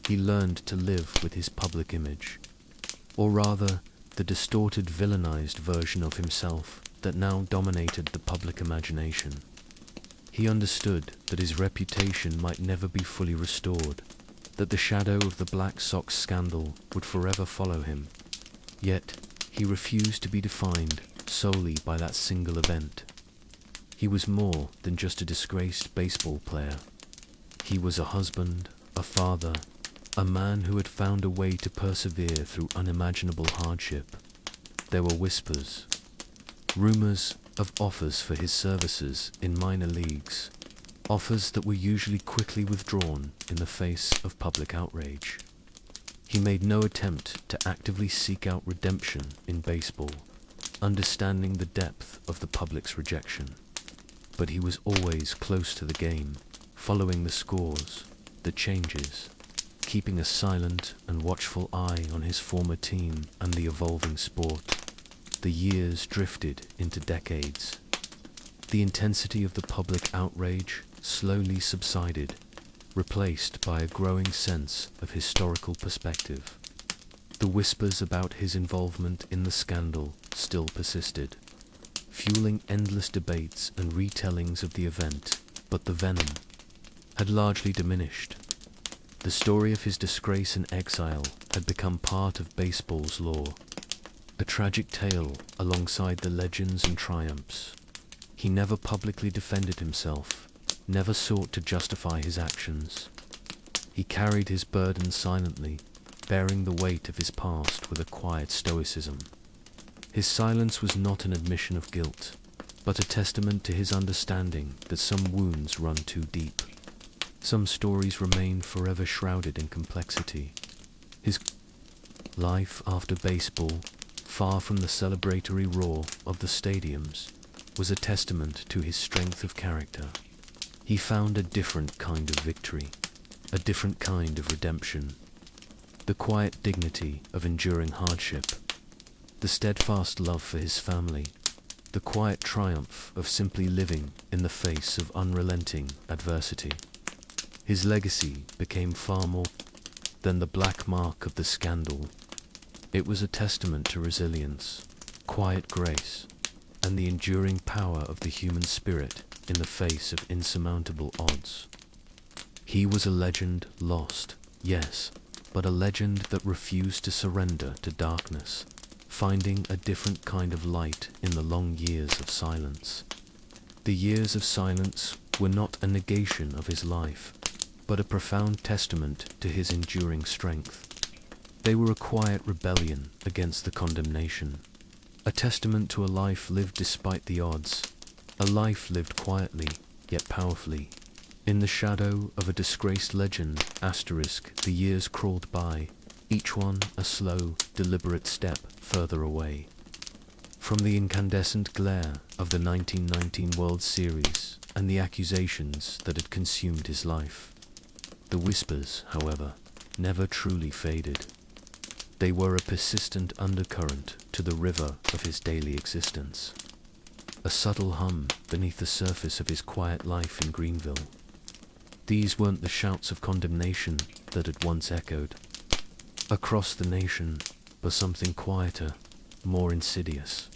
He learned to live with his public image, or rather, the distorted, villainized version of himself that now dominated the public imagination. He understood that his reputation might never be fully restored, that the shadow of the Black Sox scandal would forever follow him. Yet, he refused to be defined solely by that single event. He was more than just a disgraced baseball player. He was a husband, a father, a man who had found a way to persevere through unimaginable hardship. There were whispers, rumors of offers for his services in minor leagues, offers that were usually quickly withdrawn in the face of public outrage. He made no attempt to actively seek out redemption in baseball, understanding the depth of the public's rejection. But he was always close to the game, following the scores, the changes, keeping a silent and watchful eye on his former team and the evolving sport. The years drifted into decades. The intensity of the public outrage slowly subsided, replaced by a growing sense of historical perspective. The whispers about his involvement in the scandal still persisted, fueling endless debates and retellings of the event, but the venom had largely diminished. The story of his disgrace and exile had become part of baseball's lore, a tragic tale alongside the legends and triumphs. He never publicly defended himself, never sought to justify his actions. He carried his burden silently, bearing the weight of his past with a quiet stoicism. His silence was not an admission of guilt, but a testament to his understanding that some wounds run too deep. Some stories remain forever shrouded in complexity. His life after baseball, far from the celebratory roar of the stadiums, was a testament to his strength of character. He found a different kind of victory, a different kind of redemption. The the quiet dignity of enduring hardship, the steadfast love for his family, the quiet triumph of simply living in the face of unrelenting adversity. His legacy became far more than the black mark of the scandal. It was a testament to resilience, quiet grace, and the enduring power of the human spirit in the face of insurmountable odds. He was a legend lost, yes, but a legend that refused to surrender to darkness, finding a different kind of light in the long years of silence. The years of silence were not a negation of his life, but a profound testament to his enduring strength. They were a quiet rebellion against the condemnation, a testament to a life lived despite the odds, a life lived quietly, yet powerfully. In the shadow of a disgraced legend, the years crawled by, each one a slow, deliberate step further away. From the incandescent glare of the 1919 World Series and the accusations that had consumed his life, the whispers, however, never truly faded. They were a persistent undercurrent to the river of his daily existence, a subtle hum beneath the surface of his quiet life in Greenville. These weren't the shouts of condemnation that had once echoed across the nation, but something quieter, more insidious,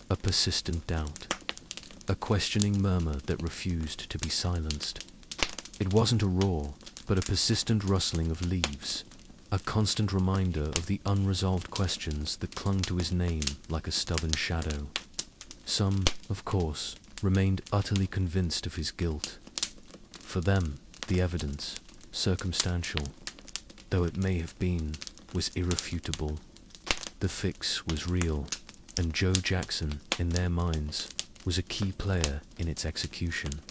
a persistent doubt, a questioning murmur that refused to be silenced. It wasn't a roar, but a persistent rustling of leaves, a constant reminder of the unresolved questions that clung to his name like a stubborn shadow. Some, of course, remained utterly convinced of his guilt. For them, the evidence, circumstantial, though it may have been, was irrefutable. The fix was real, and Joe Jackson, in their minds, was a key player in its execution.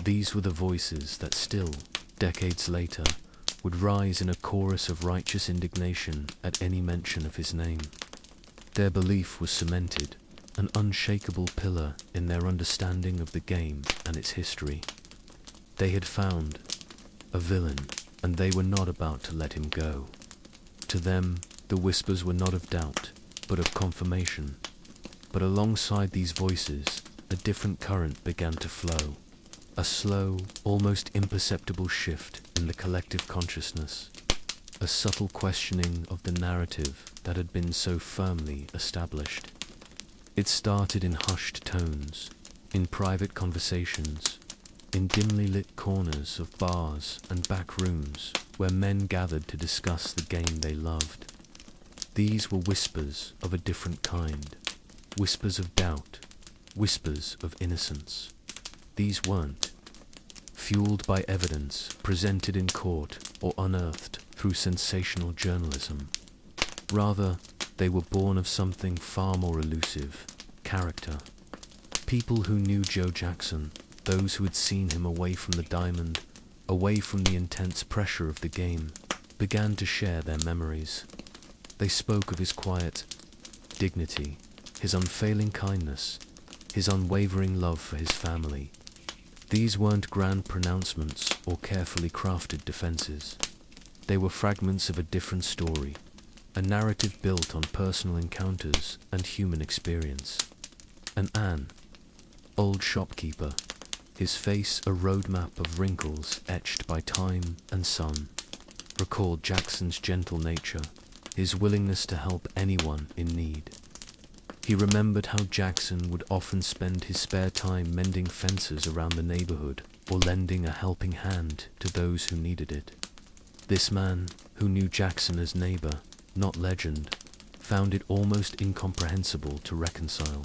These were the voices that still, decades later, would rise in a chorus of righteous indignation at any mention of his name. Their belief was cemented, an unshakable pillar in their understanding of the game and its history. They had found a villain, and they were not about to let him go. To them, the whispers were not of doubt, but of confirmation. But alongside these voices, a different current began to flow, a slow, almost imperceptible shift in the collective consciousness, a subtle questioning of the narrative that had been so firmly established. It started in hushed tones, in private conversations, in dimly lit corners of bars and back rooms where men gathered to discuss the game they loved. These were whispers of a different kind, whispers of doubt, whispers of innocence. These weren't fueled by evidence presented in court or unearthed through sensational journalism. Rather, they were born of something far more elusive, character. People who knew Joe Jackson, those who had seen him away from the diamond, away from the intense pressure of the game, began to share their memories. They spoke of his quiet dignity, his unfailing kindness, his unwavering love for his family. These weren't grand pronouncements or carefully crafted defenses. They were fragments of a different story, a narrative built on personal encounters and human experience. And Ann, old shopkeeper, his face a roadmap of wrinkles etched by time and sun, recalled Jackson's gentle nature, his willingness to help anyone in need. He remembered how Jackson would often spend his spare time mending fences around the neighborhood or lending a helping hand to those who needed it. This man, who knew Jackson as neighbor, not legend, found it almost incomprehensible to reconcile.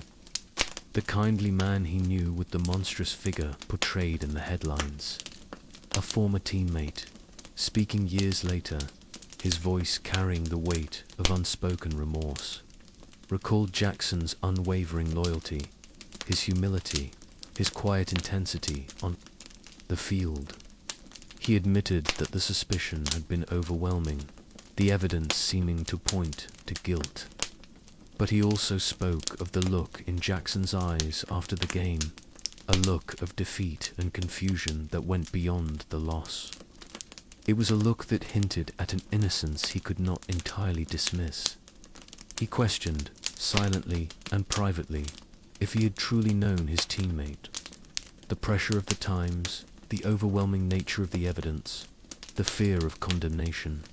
The kindly man he knew with the monstrous figure portrayed in the headlines. A former teammate, speaking years later, his voice carrying the weight of unspoken remorse, recalled Jackson's unwavering loyalty, his humility, his quiet intensity on the field. He admitted that the suspicion had been overwhelming, the evidence seeming to point to guilt. But he also spoke of the look in Jackson's eyes after the game, a look of defeat and confusion that went beyond the loss. It was a look that hinted at an innocence he could not entirely dismiss. He questioned, silently and privately, if he had truly known his teammate. The pressure of the times, the overwhelming nature of the evidence, the fear of condemnation.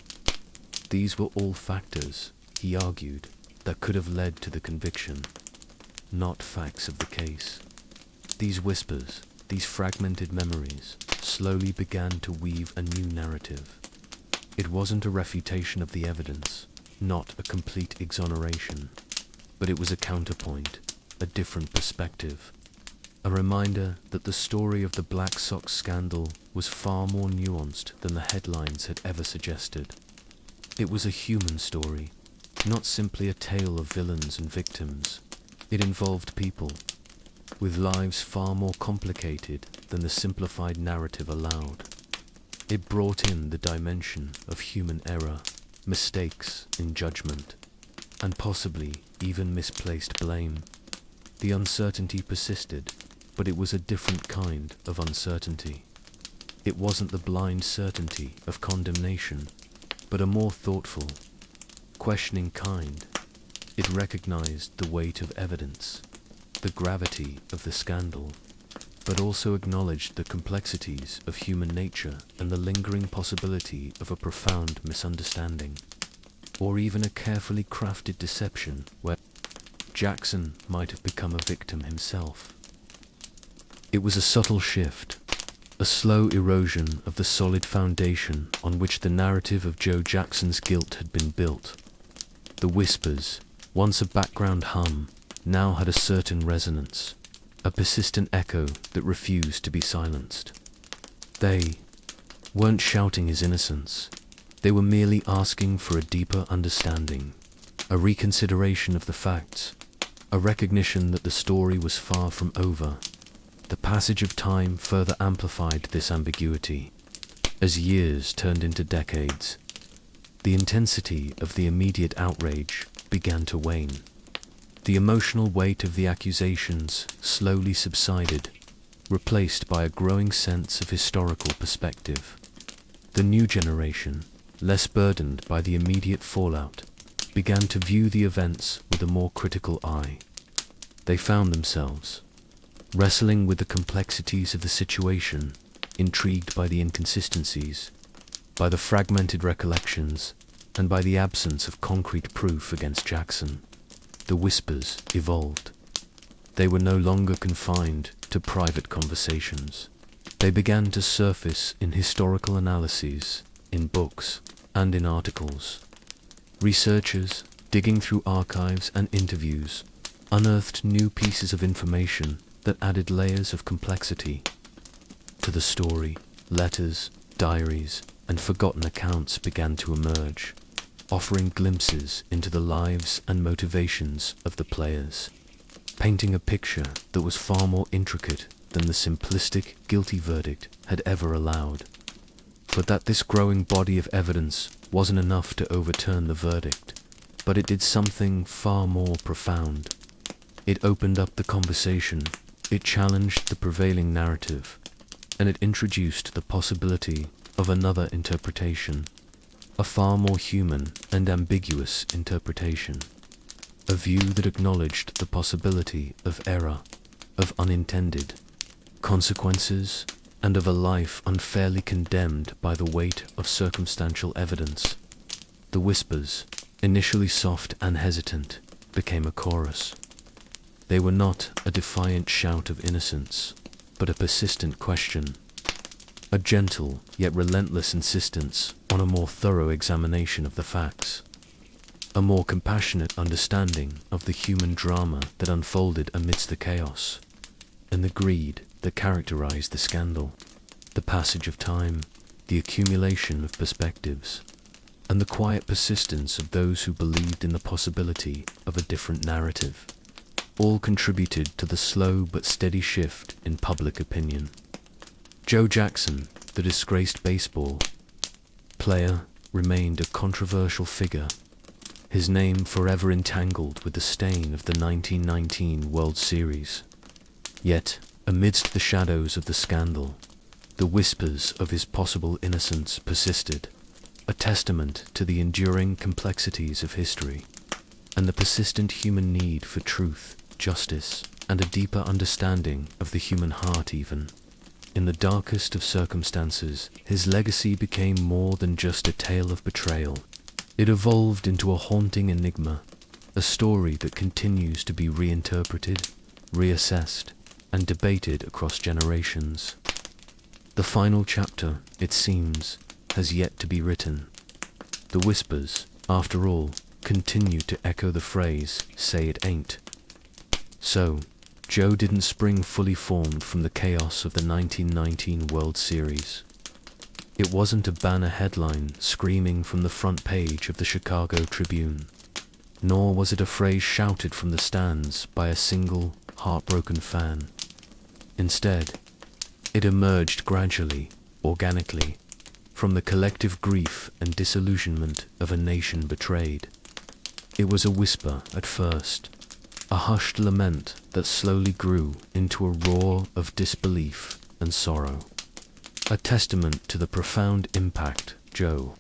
These were all factors, he argued, that could have led to the conviction, not facts of the case. These whispers, these fragmented memories, slowly began to weave a new narrative. It wasn't a refutation of the evidence, not a complete exoneration, but it was a counterpoint, a different perspective, a reminder that the story of the Black Sox scandal was far more nuanced than the headlines had ever suggested. It was a human story, not simply a tale of villains and victims. It involved people, with lives far more complicated than the simplified narrative allowed. It brought in the dimension of human error, mistakes in judgment, and possibly even misplaced blame. The uncertainty persisted, but it was a different kind of uncertainty. It wasn't the blind certainty of condemnation, but a more thoughtful, questioning kind. It recognized the weight of evidence, the gravity of the scandal, but also acknowledged the complexities of human nature and the lingering possibility of a profound misunderstanding, or even a carefully crafted deception where Jackson might have become a victim himself. It was a subtle shift, a slow erosion of the solid foundation on which the narrative of Joe Jackson's guilt had been built. The whispers, once a background hum, now had a certain resonance, a persistent echo that refused to be silenced. They weren't shouting his innocence. They were merely asking for a deeper understanding, a reconsideration of the facts, a recognition that the story was far from over. The passage of time further amplified this ambiguity. As years turned into decades, the intensity of the immediate outrage began to wane. The emotional weight of the accusations slowly subsided, replaced by a growing sense of historical perspective. The new generation, less burdened by the immediate fallout, began to view the events with a more critical eye. They found themselves wrestling with the complexities of the situation, intrigued by the inconsistencies, by the fragmented recollections, and by the absence of concrete proof against Jackson. The whispers evolved. They were no longer confined to private conversations. They began to surface in historical analyses, in books, and in articles. Researchers, digging through archives and interviews, unearthed new pieces of information that added layers of complexity to the story. Letters, diaries, and forgotten accounts began to emerge, offering glimpses into the lives and motivations of the players, painting a picture that was far more intricate than the simplistic guilty verdict had ever allowed. But that this growing body of evidence wasn't enough to overturn the verdict, but it did something far more profound. It opened up the conversation, it challenged the prevailing narrative, and it introduced the possibility of another interpretation, a far more human and ambiguous interpretation, a view that acknowledged the possibility of error, of unintended consequences, and of a life unfairly condemned by the weight of circumstantial evidence. The whispers, initially soft and hesitant, became a chorus. They were not a defiant shout of innocence, but a persistent question, a gentle yet relentless insistence on a more thorough examination of the facts, a more compassionate understanding of the human drama that unfolded amidst the chaos and the greed that characterized the scandal. The passage of time, the accumulation of perspectives, and the quiet persistence of those who believed in the possibility of a different narrative, all contributed to the slow but steady shift in public opinion. Joe Jackson, the disgraced baseball player, remained a controversial figure, his name forever entangled with the stain of the 1919 World Series. Yet, amidst the shadows of the scandal, The whispers of his possible innocence persisted, a testament to the enduring complexities of history, and the persistent human need for truth, justice, and a deeper understanding of the human heart even. In the darkest of circumstances, his legacy became more than just a tale of betrayal. It evolved into a haunting enigma, a story that continues to be reinterpreted, reassessed, and debated across generations. The final chapter, it seems, has yet to be written. The whispers, after all, continue to echo the phrase, "Say it ain't." So, Joe didn't spring fully formed from the chaos of the 1919 World Series. It wasn't a banner headline screaming from the front page of the Chicago Tribune, nor was it a phrase shouted from the stands by a single, heartbroken fan. Instead, it emerged gradually, organically, from the collective grief and disillusionment of a nation betrayed. It was a whisper at first, a hushed lament that slowly grew into a roar of disbelief and sorrow. A testament to the profound impact Joe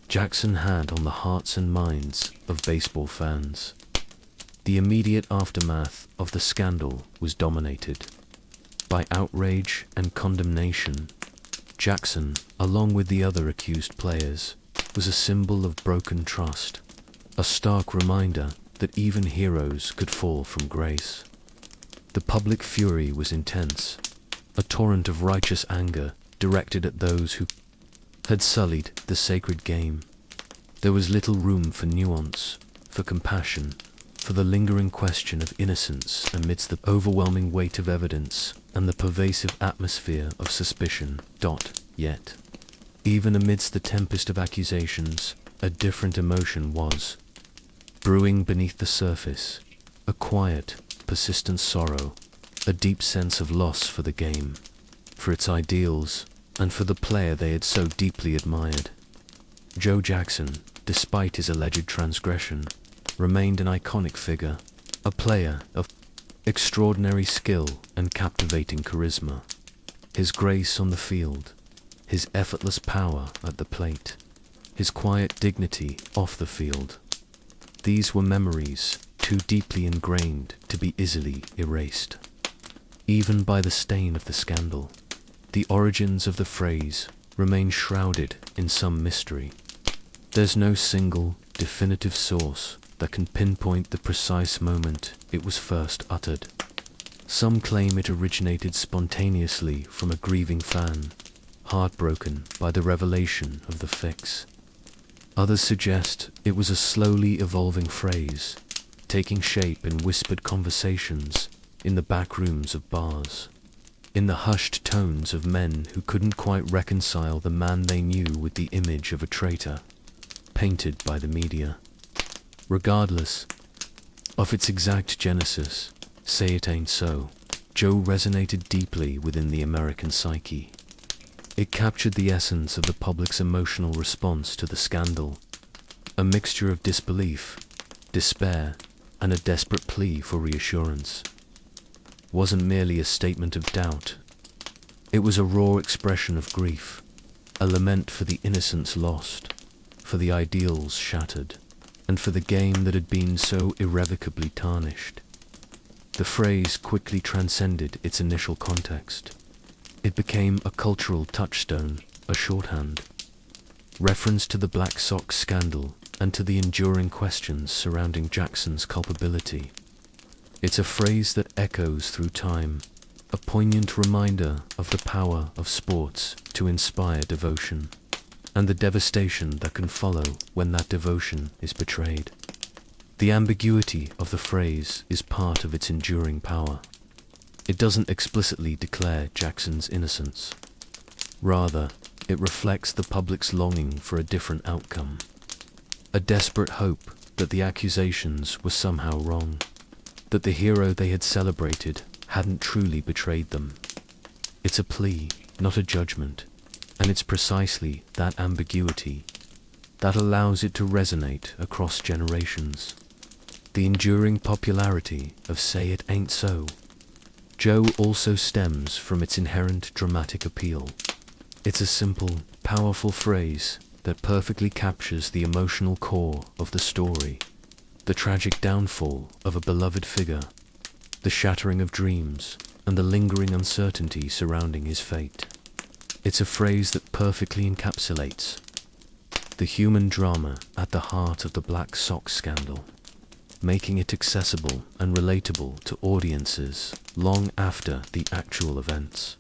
Jackson had on the hearts and minds of baseball fans. The immediate aftermath of the scandal was dominated by outrage and condemnation. Jackson, along with the other accused players, was a symbol of broken trust, a stark reminder that even heroes could fall from grace. The public fury was intense, a torrent of righteous anger directed at those who had sullied the sacred game. There was little room for nuance, for compassion, for the lingering question of innocence amidst the overwhelming weight of evidence and the pervasive atmosphere of suspicion. Yet, even amidst the tempest of accusations, a different emotion was brewing beneath the surface, a quiet, persistent sorrow, a deep sense of loss for the game, for its ideals, and for the player they had so deeply admired. Joe Jackson, despite his alleged transgression, remained an iconic figure, a player of extraordinary skill and captivating charisma. His grace on the field, his effortless power at the plate, his quiet dignity off the field. These were memories too deeply ingrained to be easily erased. Even by the stain of the scandal, the origins of the phrase remain shrouded in some mystery. There's no single, definitive source that can pinpoint the precise moment it was first uttered. Some claim it originated spontaneously from a grieving fan, heartbroken by the revelation of the fix. Others suggest it was a slowly evolving phrase, taking shape in whispered conversations in the back rooms of bars, in the hushed tones of men who couldn't quite reconcile the man they knew with the image of a traitor, painted by the media. Regardless of its exact genesis, "Say It Ain't So," Joe resonated deeply within the American psyche. It captured the essence of the public's emotional response to the scandal, a mixture of disbelief, despair, and a desperate plea for reassurance. It wasn't merely a statement of doubt. It was a raw expression of grief, a lament for the innocence lost, for the ideals shattered, and for the game that had been so irrevocably tarnished. The phrase quickly transcended its initial context. It became a cultural touchstone, a shorthand, reference to the Black Sox scandal and to the enduring questions surrounding Jackson's culpability. It's a phrase that echoes through time, a poignant reminder of the power of sports to inspire devotion, and the devastation that can follow when that devotion is betrayed. The ambiguity of the phrase is part of its enduring power. It doesn't explicitly declare Jackson's innocence. Rather, it reflects the public's longing for a different outcome, a desperate hope that the accusations were somehow wrong, that the hero they had celebrated hadn't truly betrayed them. It's a plea, not a judgment, and it's precisely that ambiguity that allows it to resonate across generations. The enduring popularity of "Say It Ain't So" Joe also stems from its inherent dramatic appeal. It's a simple, powerful phrase that perfectly captures the emotional core of the story, the tragic downfall of a beloved figure, the shattering of dreams, and the lingering uncertainty surrounding his fate. It's a phrase that perfectly encapsulates the human drama at the heart of the Black Sox scandal, making it accessible and relatable to audiences long after the actual events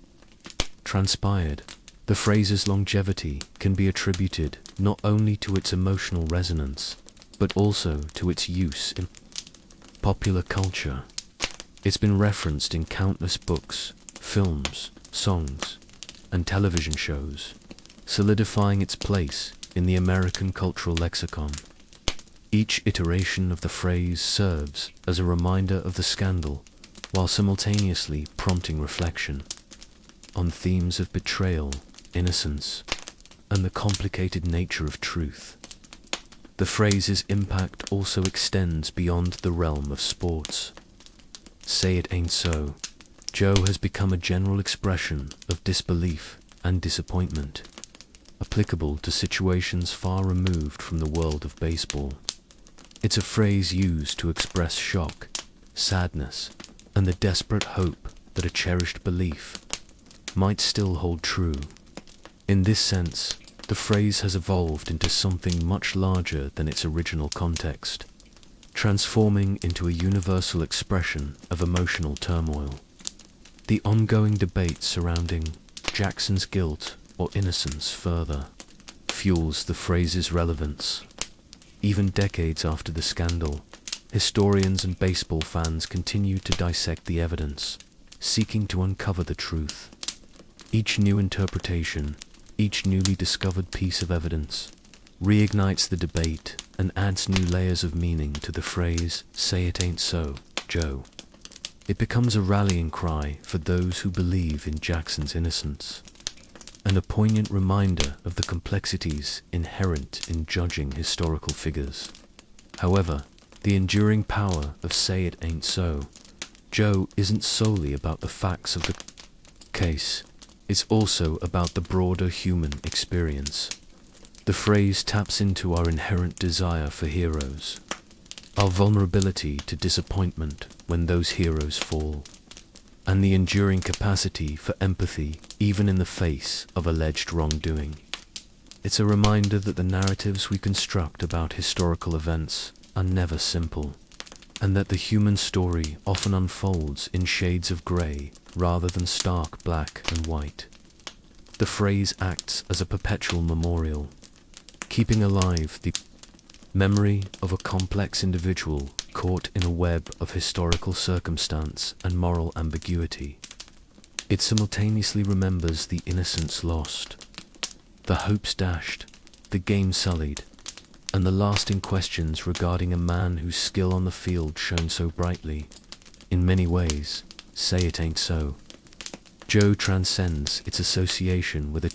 transpired. The phrase's longevity can be attributed not only to its emotional resonance, but also to its use in popular culture. It's been referenced in countless books, films, songs, and television shows, solidifying its place in the American cultural lexicon. Each iteration of the phrase serves as a reminder of the scandal, while simultaneously prompting reflection on themes of betrayal, innocence, and the complicated nature of truth. The phrase's impact also extends beyond the realm of sports. Say it ain't so, Joe has become a general expression of disbelief and disappointment, applicable to situations far removed from the world of baseball. It's a phrase used to express shock, sadness, and the desperate hope that a cherished belief might still hold true. In this sense, the phrase has evolved into something much larger than its original context, transforming into a universal expression of emotional turmoil. The ongoing debate surrounding Jackson's guilt or innocence further fuels the phrase's relevance. Even decades after the scandal, historians and baseball fans continue to dissect the evidence, seeking to uncover the truth. Each new interpretation, each newly discovered piece of evidence, reignites the debate and adds new layers of meaning to the phrase, "Say it ain't so, Joe." It becomes a rallying cry for those who believe in Jackson's innocence, and a poignant reminder of the complexities inherent in judging historical figures. However, the enduring power of "Say it ain't so, Joe" isn't solely about the facts of the case. It's also about the broader human experience. The phrase taps into our inherent desire for heroes, our vulnerability to disappointment when those heroes fall, and the enduring capacity for empathy even in the face of alleged wrongdoing. It's a reminder that the narratives we construct about historical events are never simple, and that the human story often unfolds in shades of grey rather than stark black and white. The phrase acts as a perpetual memorial, keeping alive the memory of a complex individual caught in a web of historical circumstance and moral ambiguity. It simultaneously remembers the innocence lost, the hopes dashed, the game sullied, and the lasting questions regarding a man whose skill on the field shone so brightly. In many ways, "Say it ain't so, Joe" transcends its association with a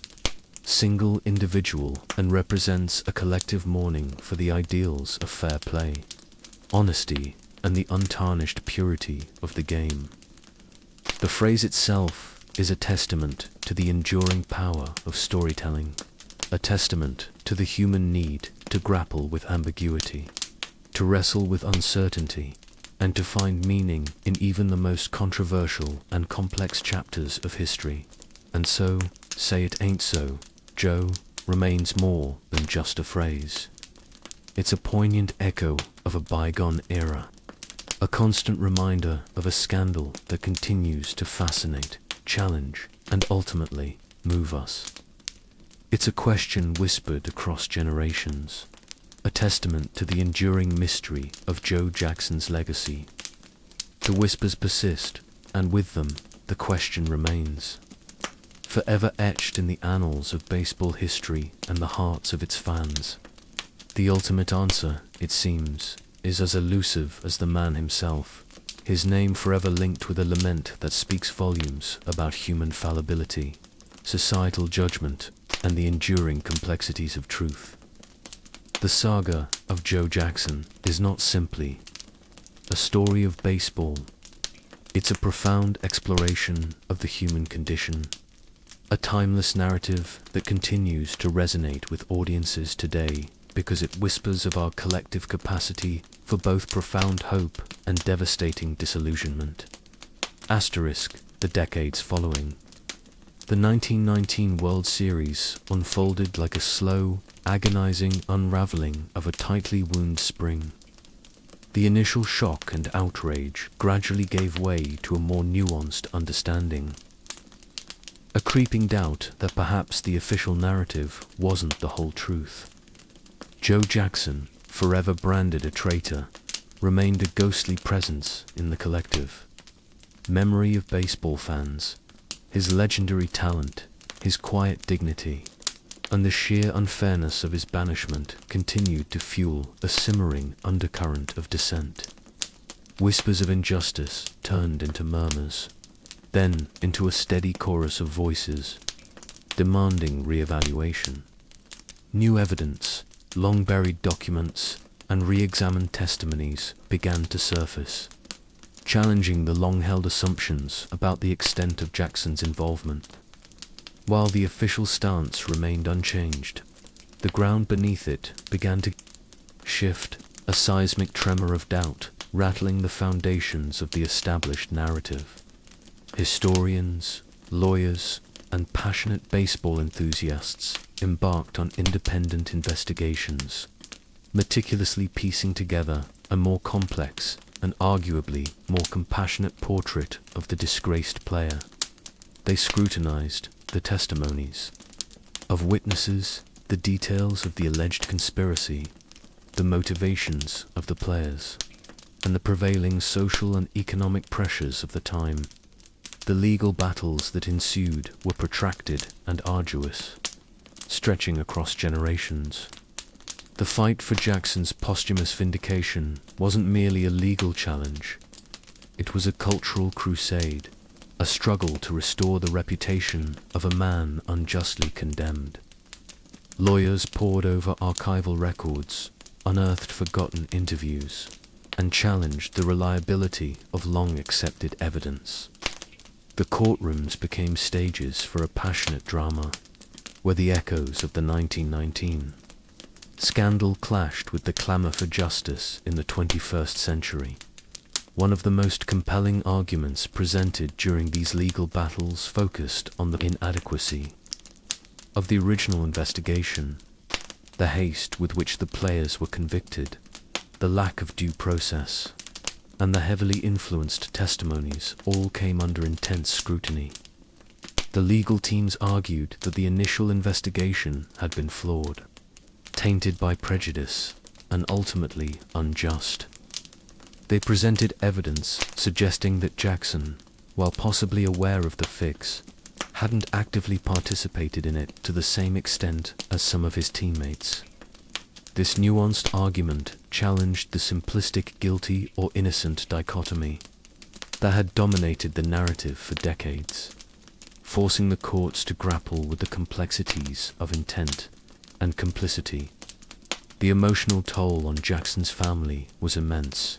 single individual and represents a collective mourning for the ideals of fair play, honesty, and the untarnished purity of the game. The phrase itself is a testament to the enduring power of storytelling, a testament to the human need to grapple with ambiguity, to wrestle with uncertainty, and to find meaning in even the most controversial and complex chapters of history. And so, "Say it ain't so, Joe" remains more than just a phrase. It's a poignant echo of a bygone era, a constant reminder of a scandal that continues to fascinate, challenge, and ultimately move us. It's a question whispered across generations, a testament to the enduring mystery of Joe Jackson's legacy. The whispers persist, and with them, the question remains, forever etched in the annals of baseball history and the hearts of its fans. The ultimate answer, it seems, is as elusive as the man himself, his name forever linked with a lament that speaks volumes about human fallibility, societal judgment, and the enduring complexities of truth. The saga of Joe Jackson is not simply a story of baseball. It's a profound exploration of the human condition, a timeless narrative that continues to resonate with audiences today because it whispers of our collective capacity for both profound hope and devastating disillusionment. The decades following. The 1919 World Series unfolded like a slow, agonizing unraveling of a tightly wound spring. The initial shock and outrage gradually gave way to a more nuanced understanding. A creeping doubt that perhaps the official narrative wasn't the whole truth. Joe Jackson, forever branded a traitor, remained a ghostly presence in the collective memory of baseball fans. His legendary talent, his quiet dignity, and the sheer unfairness of his banishment continued to fuel a simmering undercurrent of dissent. Whispers of injustice turned into murmurs, then into a steady chorus of voices, demanding re-evaluation. New evidence, long-buried documents, and re-examined testimonies began to surface, challenging the long-held assumptions about the extent of Jackson's involvement. While the official stance remained unchanged, the ground beneath it began to shift, a seismic tremor of doubt rattling the foundations of the established narrative. Historians, lawyers, and passionate baseball enthusiasts embarked on independent investigations, meticulously piecing together a more complex and arguably more compassionate portrait of the disgraced player. They scrutinized the testimonies of witnesses, the details of the alleged conspiracy, the motivations of the players, and the prevailing social and economic pressures of the time. The legal battles that ensued were protracted and arduous, stretching across generations. The fight for Jackson's posthumous vindication wasn't merely a legal challenge. It was a cultural crusade, a struggle to restore the reputation of a man unjustly condemned. Lawyers pored over archival records, unearthed forgotten interviews, and challenged the reliability of long-accepted evidence. The courtrooms became stages for a passionate drama, where the echoes of the 1919 scandal clashed with the clamor for justice in the 21st century. One of the most compelling arguments presented during these legal battles focused on the inadequacy of the original investigation, the haste with which the players were convicted, the lack of due process, and the heavily influenced testimonies all came under intense scrutiny. The legal teams argued that the initial investigation had been flawed, tainted by prejudice, and ultimately unjust. They presented evidence suggesting that Jackson, while possibly aware of the fix, hadn't actively participated in it to the same extent as some of his teammates. This nuanced argument challenged the simplistic guilty or innocent dichotomy that had dominated the narrative for decades, forcing the courts to grapple with the complexities of intent and complicity. The emotional toll on Jackson's family was immense.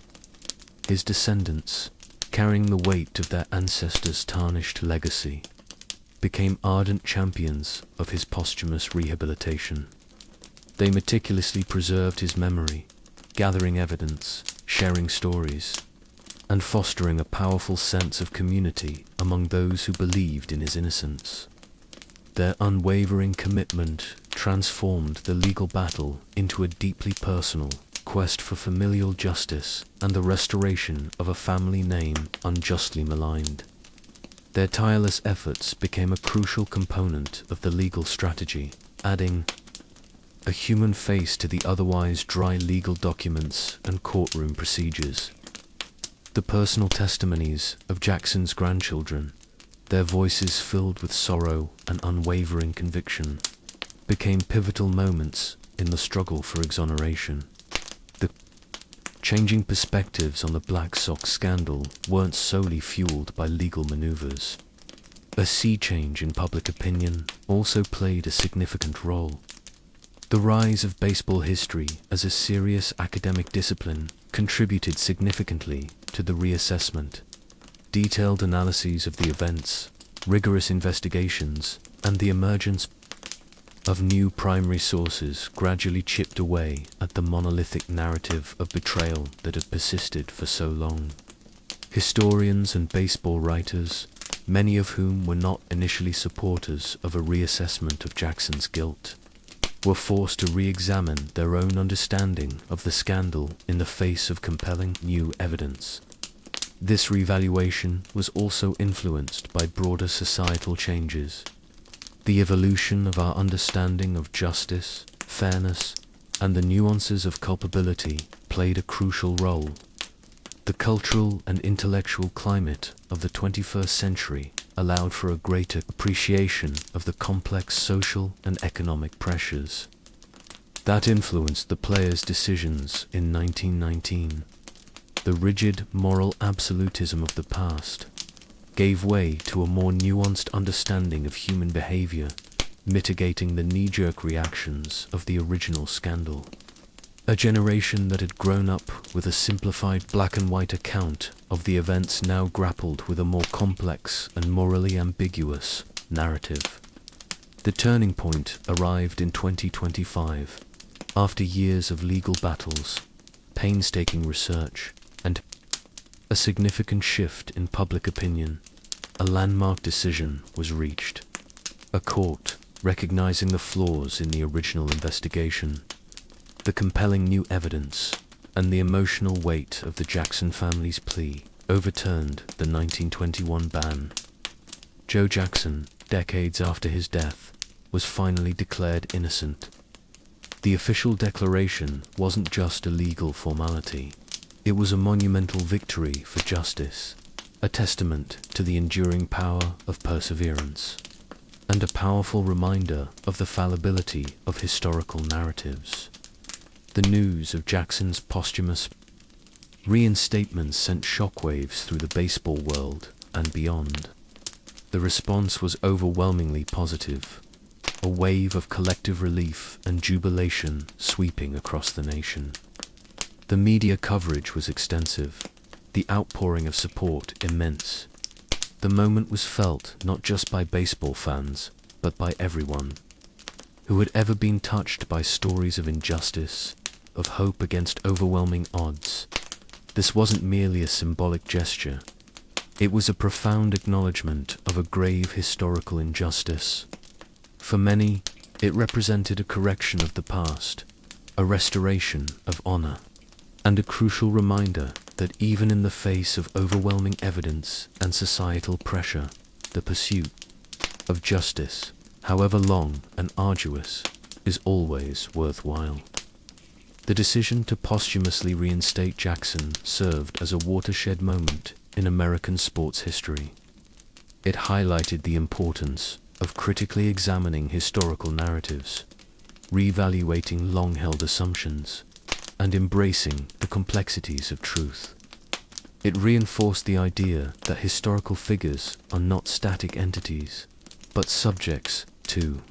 His descendants, carrying the weight of their ancestors' tarnished legacy, became ardent champions of his posthumous rehabilitation. They meticulously preserved his memory, gathering evidence, sharing stories, and fostering a powerful sense of community among those who believed in his innocence. Their unwavering commitment transformed the legal battle into a deeply personal quest for familial justice and the restoration of a family name unjustly maligned. Their tireless efforts became a crucial component of the legal strategy, adding a human face to the otherwise dry legal documents and courtroom procedures. The personal testimonies of Jackson's grandchildren, their voices filled with sorrow and unwavering conviction, became pivotal moments in the struggle for exoneration. The changing perspectives on the Black Sox scandal weren't solely fueled by legal maneuvers. A sea change in public opinion also played a significant role. The rise of baseball history as a serious academic discipline contributed significantly to the reassessment. Detailed analyses of the events, rigorous investigations, and the emergence of new primary sources gradually chipped away at the monolithic narrative of betrayal that had persisted for so long. Historians and baseball writers, many of whom were not initially supporters of a reassessment of Jackson's guilt, were forced to re-examine their own understanding of the scandal in the face of compelling new evidence. This revaluation was also influenced by broader societal changes. The evolution of our understanding of justice, fairness, and the nuances of culpability played a crucial role. The cultural and intellectual climate of the 21st century allowed for a greater appreciation of the complex social and economic pressures that influenced the players' decisions in 1919. The rigid moral absolutism of the past gave way to a more nuanced understanding of human behavior, mitigating the knee-jerk reactions of the original scandal. A generation that had grown up with a simplified black-and-white account of the events now grappled with a more complex and morally ambiguous narrative. The turning point arrived in 2025, after years of legal battles, painstaking research, and a significant shift in public opinion. A landmark decision was reached. A court, recognizing the flaws in the original investigation, the compelling new evidence, and the emotional weight of the Jackson family's plea, overturned the 1921 ban. Joe Jackson, decades after his death, was finally declared innocent. The official declaration wasn't just a legal formality. It was a monumental victory for justice, a testament to the enduring power of perseverance, and a powerful reminder of the fallibility of historical narratives. The news of Jackson's posthumous reinstatement sent shockwaves through the baseball world and beyond. The response was overwhelmingly positive, a wave of collective relief and jubilation sweeping across the nation. The media coverage was extensive, the outpouring of support immense. The moment was felt not just by baseball fans, but by everyone who had ever been touched by stories of injustice, of hope against overwhelming odds. This wasn't merely a symbolic gesture. It was a profound acknowledgement of a grave historical injustice. For many, it represented a correction of the past, a restoration of honor, and a crucial reminder that even in the face of overwhelming evidence and societal pressure, the pursuit of justice, however long and arduous, is always worthwhile. The decision to posthumously reinstate Jackson served as a watershed moment in American sports history. It highlighted the importance of critically examining historical narratives, reevaluating long-held assumptions, and embracing the complexities of truth. It reinforced the idea that historical figures are not static entities, but subjects to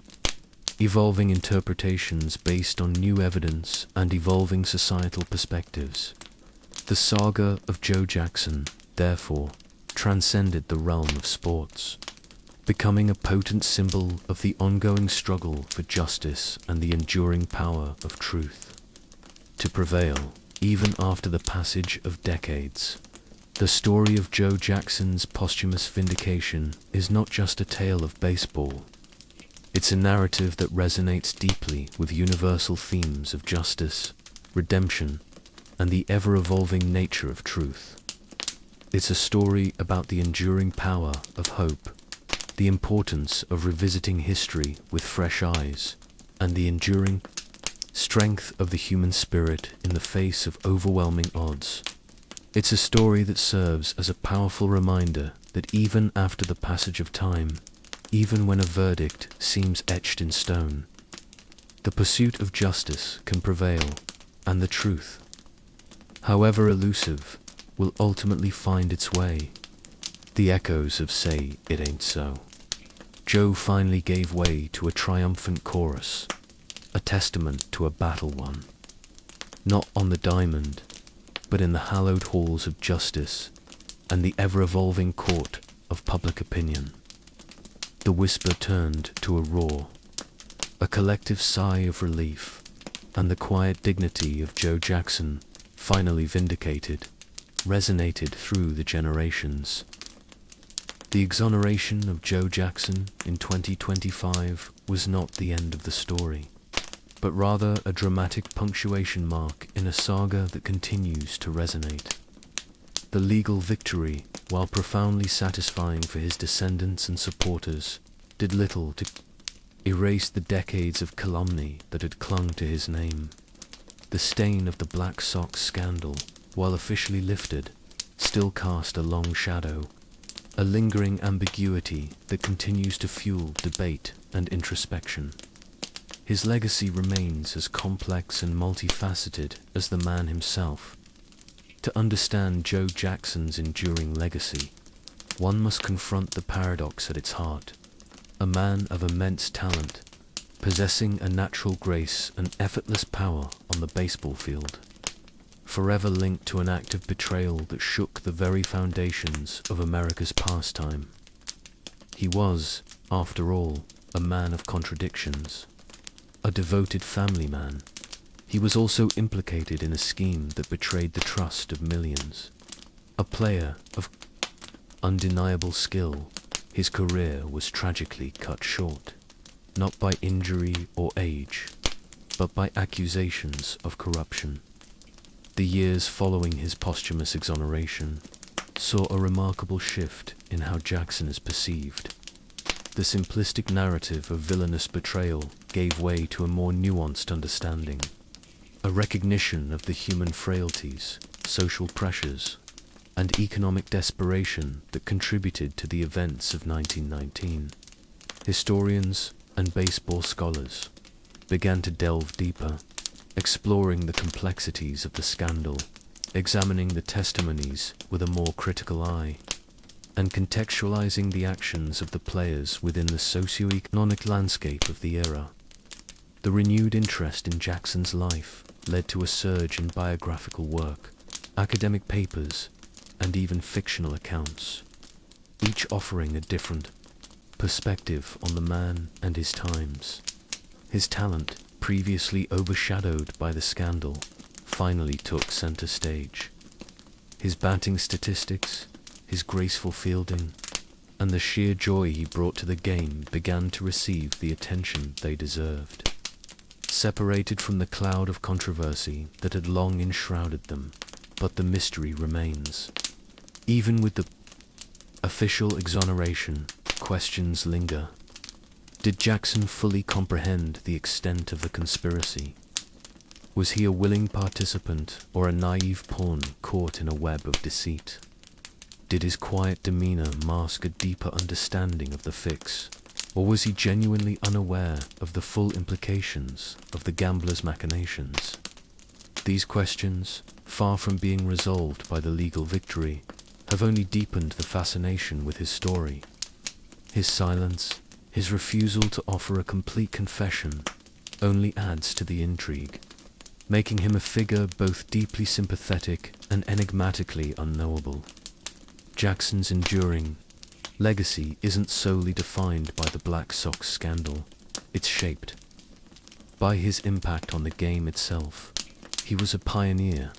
evolving interpretations based on new evidence and evolving societal perspectives. The saga of Joe Jackson, therefore, transcended the realm of sports, becoming a potent symbol of the ongoing struggle for justice and the enduring power of truth to prevail, even after the passage of decades. The story of Joe Jackson's posthumous vindication is not just a tale of baseball. It's a narrative that resonates deeply with universal themes of justice, redemption, and the ever-evolving nature of truth. It's a story about the enduring power of hope, the importance of revisiting history with fresh eyes, and the enduring strength of the human spirit in the face of overwhelming odds. It's a story that serves as a powerful reminder that even after the passage of time, even when a verdict seems etched in stone, the pursuit of justice can prevail, and the truth, however elusive, will ultimately find its way. The echoes of "Say It Ain't So" Joe finally gave way to a triumphant chorus, a testament to a battle won, not on the diamond, but in the hallowed halls of justice and the ever-evolving court of public opinion. The whisper turned to a roar, a collective sigh of relief, and the quiet dignity of Joe Jackson, finally vindicated, resonated through the generations. The exoneration of Joe Jackson in 2025 was not the end of the story, but rather a dramatic punctuation mark in a saga that continues to resonate. The legal victory, while profoundly satisfying for his descendants and supporters, did little to erase the decades of calumny that had clung to his name. The stain of the Black Sox scandal, while officially lifted, still cast a long shadow, a lingering ambiguity that continues to fuel debate and introspection. His legacy remains as complex and multifaceted as the man himself. To understand Joe Jackson's enduring legacy, one must confront the paradox at its heart. A man of immense talent, possessing a natural grace and effortless power on the baseball field, forever linked to an act of betrayal that shook the very foundations of America's pastime. He was, after all, a man of contradictions, a devoted family man. He was also implicated in a scheme that betrayed the trust of millions. A player of undeniable skill, his career was tragically cut short, not by injury or age, but by accusations of corruption. The years following his posthumous exoneration saw a remarkable shift in how Jackson is perceived. The simplistic narrative of villainous betrayal gave way to a more nuanced understanding, a recognition of the human frailties, social pressures, and economic desperation that contributed to the events of 1919. Historians and baseball scholars began to delve deeper, exploring the complexities of the scandal, examining the testimonies with a more critical eye, and contextualizing the actions of the players within the socio-economic landscape of the era. The renewed interest in Jackson's life led to a surge in biographical work, academic papers, and even fictional accounts, each offering a different perspective on the man and his times. His talent, previously overshadowed by the scandal, finally took center stage. His batting statistics, his graceful fielding, and the sheer joy he brought to the game began to receive the attention they deserved. Separated from the cloud of controversy that had long enshrouded them, but the mystery remains. Even with the official exoneration, questions linger. Did Jackson fully comprehend the extent of the conspiracy? Was he a willing participant or a naive pawn caught in a web of deceit? Did his quiet demeanor mask a deeper understanding of the fix, or was he genuinely unaware of the full implications of the gambler's machinations? These questions, far from being resolved by the legal victory, have only deepened the fascination with his story. His silence, his refusal to offer a complete confession, only adds to the intrigue, making him a figure both deeply sympathetic and enigmatically unknowable. Jackson's enduring legacy isn't solely defined by the Black Sox scandal. It's shaped by his impact on the game itself. He was a pioneer,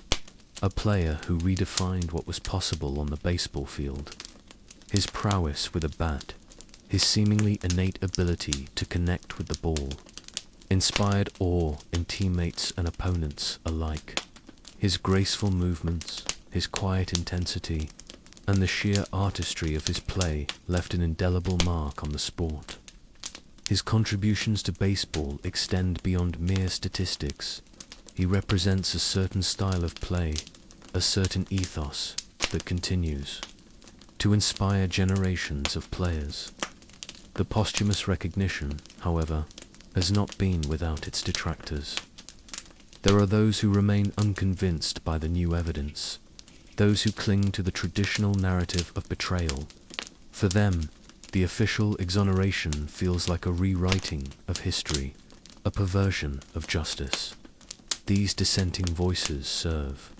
a player who redefined what was possible on the baseball field. His prowess with a bat, his seemingly innate ability to connect with the ball, inspired awe in teammates and opponents alike. His graceful movements, his quiet intensity, and the sheer artistry of his play left an indelible mark on the sport. His contributions to baseball extend beyond mere statistics. He represents a certain style of play, a certain ethos that continues to inspire generations of players. The posthumous recognition, however, has not been without its detractors. There are those who remain unconvinced by the new evidence, those who cling to the traditional narrative of betrayal. For them, the official exoneration feels like a rewriting of history, a perversion of justice. These dissenting voices serve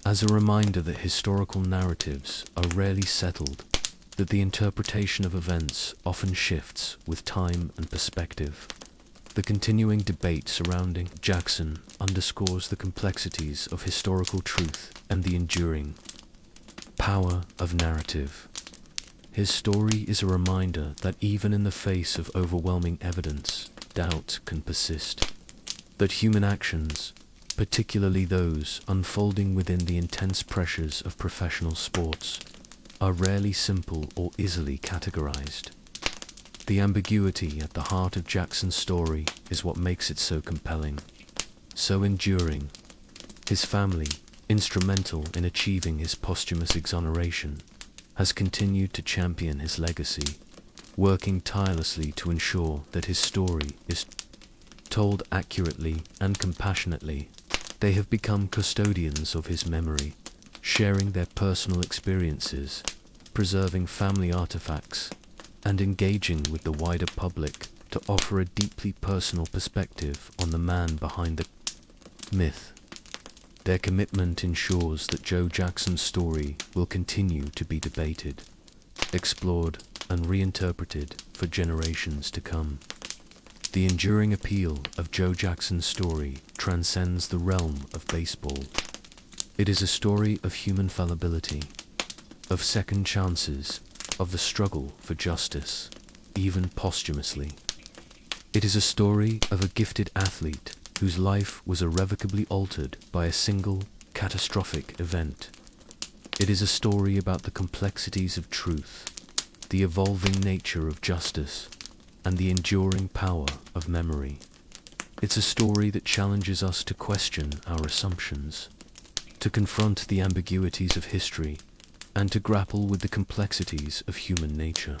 as a reminder that historical narratives are rarely settled. The that the interpretation of events often shifts with time and perspective. The continuing debate surrounding Jackson underscores the complexities of historical truth and the enduring power of narrative. His story is a reminder that even in the face of overwhelming evidence, doubt can persist. That human actions, particularly those unfolding within the intense pressures of professional sports, are rarely simple or easily categorized. The ambiguity at the heart of Jackson's story is what makes it so compelling, so enduring. His family, instrumental in achieving his posthumous exoneration, has continued to champion his legacy, working tirelessly to ensure that his story is told accurately and compassionately. They have become custodians of his memory, sharing their personal experiences, preserving family artifacts, and engaging with the wider public to offer a deeply personal perspective on the man behind the myth. Their commitment ensures that Joe Jackson's story will continue to be debated, explored, and reinterpreted for generations to come. The enduring appeal of Joe Jackson's story transcends the realm of baseball. It is a story of human fallibility, of second chances, of the struggle for justice, even posthumously. It is a story of a gifted athlete whose life was irrevocably altered by a single, catastrophic event. It is a story about the complexities of truth, the evolving nature of justice, and the enduring power of memory. It's a story that challenges us to question our assumptions, to confront the ambiguities of history, and to grapple with the complexities of human nature.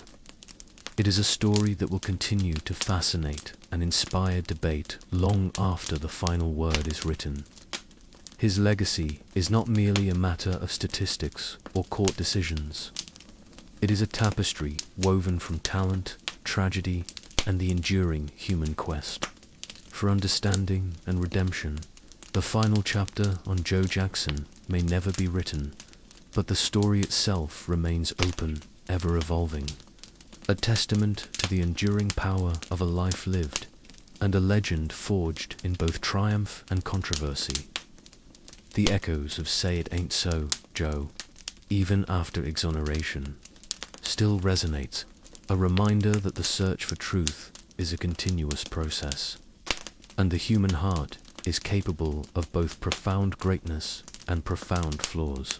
It is a story that will continue to fascinate and inspire debate long after the final word is written. His legacy is not merely a matter of statistics or court decisions. It is a tapestry woven from talent, tragedy, and the enduring human quest for understanding and redemption. The final chapter on Joe Jackson may never be written, but the story itself remains open, ever evolving, a testament to the enduring power of a life lived and a legend forged in both triumph and controversy. The echoes of "Say It Ain't So, Joe," even after exoneration, still resonate, a reminder that the search for truth is a continuous process, and the human heart is capable of both profound greatness and profound flaws.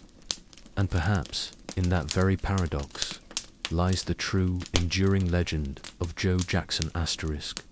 And perhaps, in that very paradox, lies the true, enduring legend of Joe Jackson *.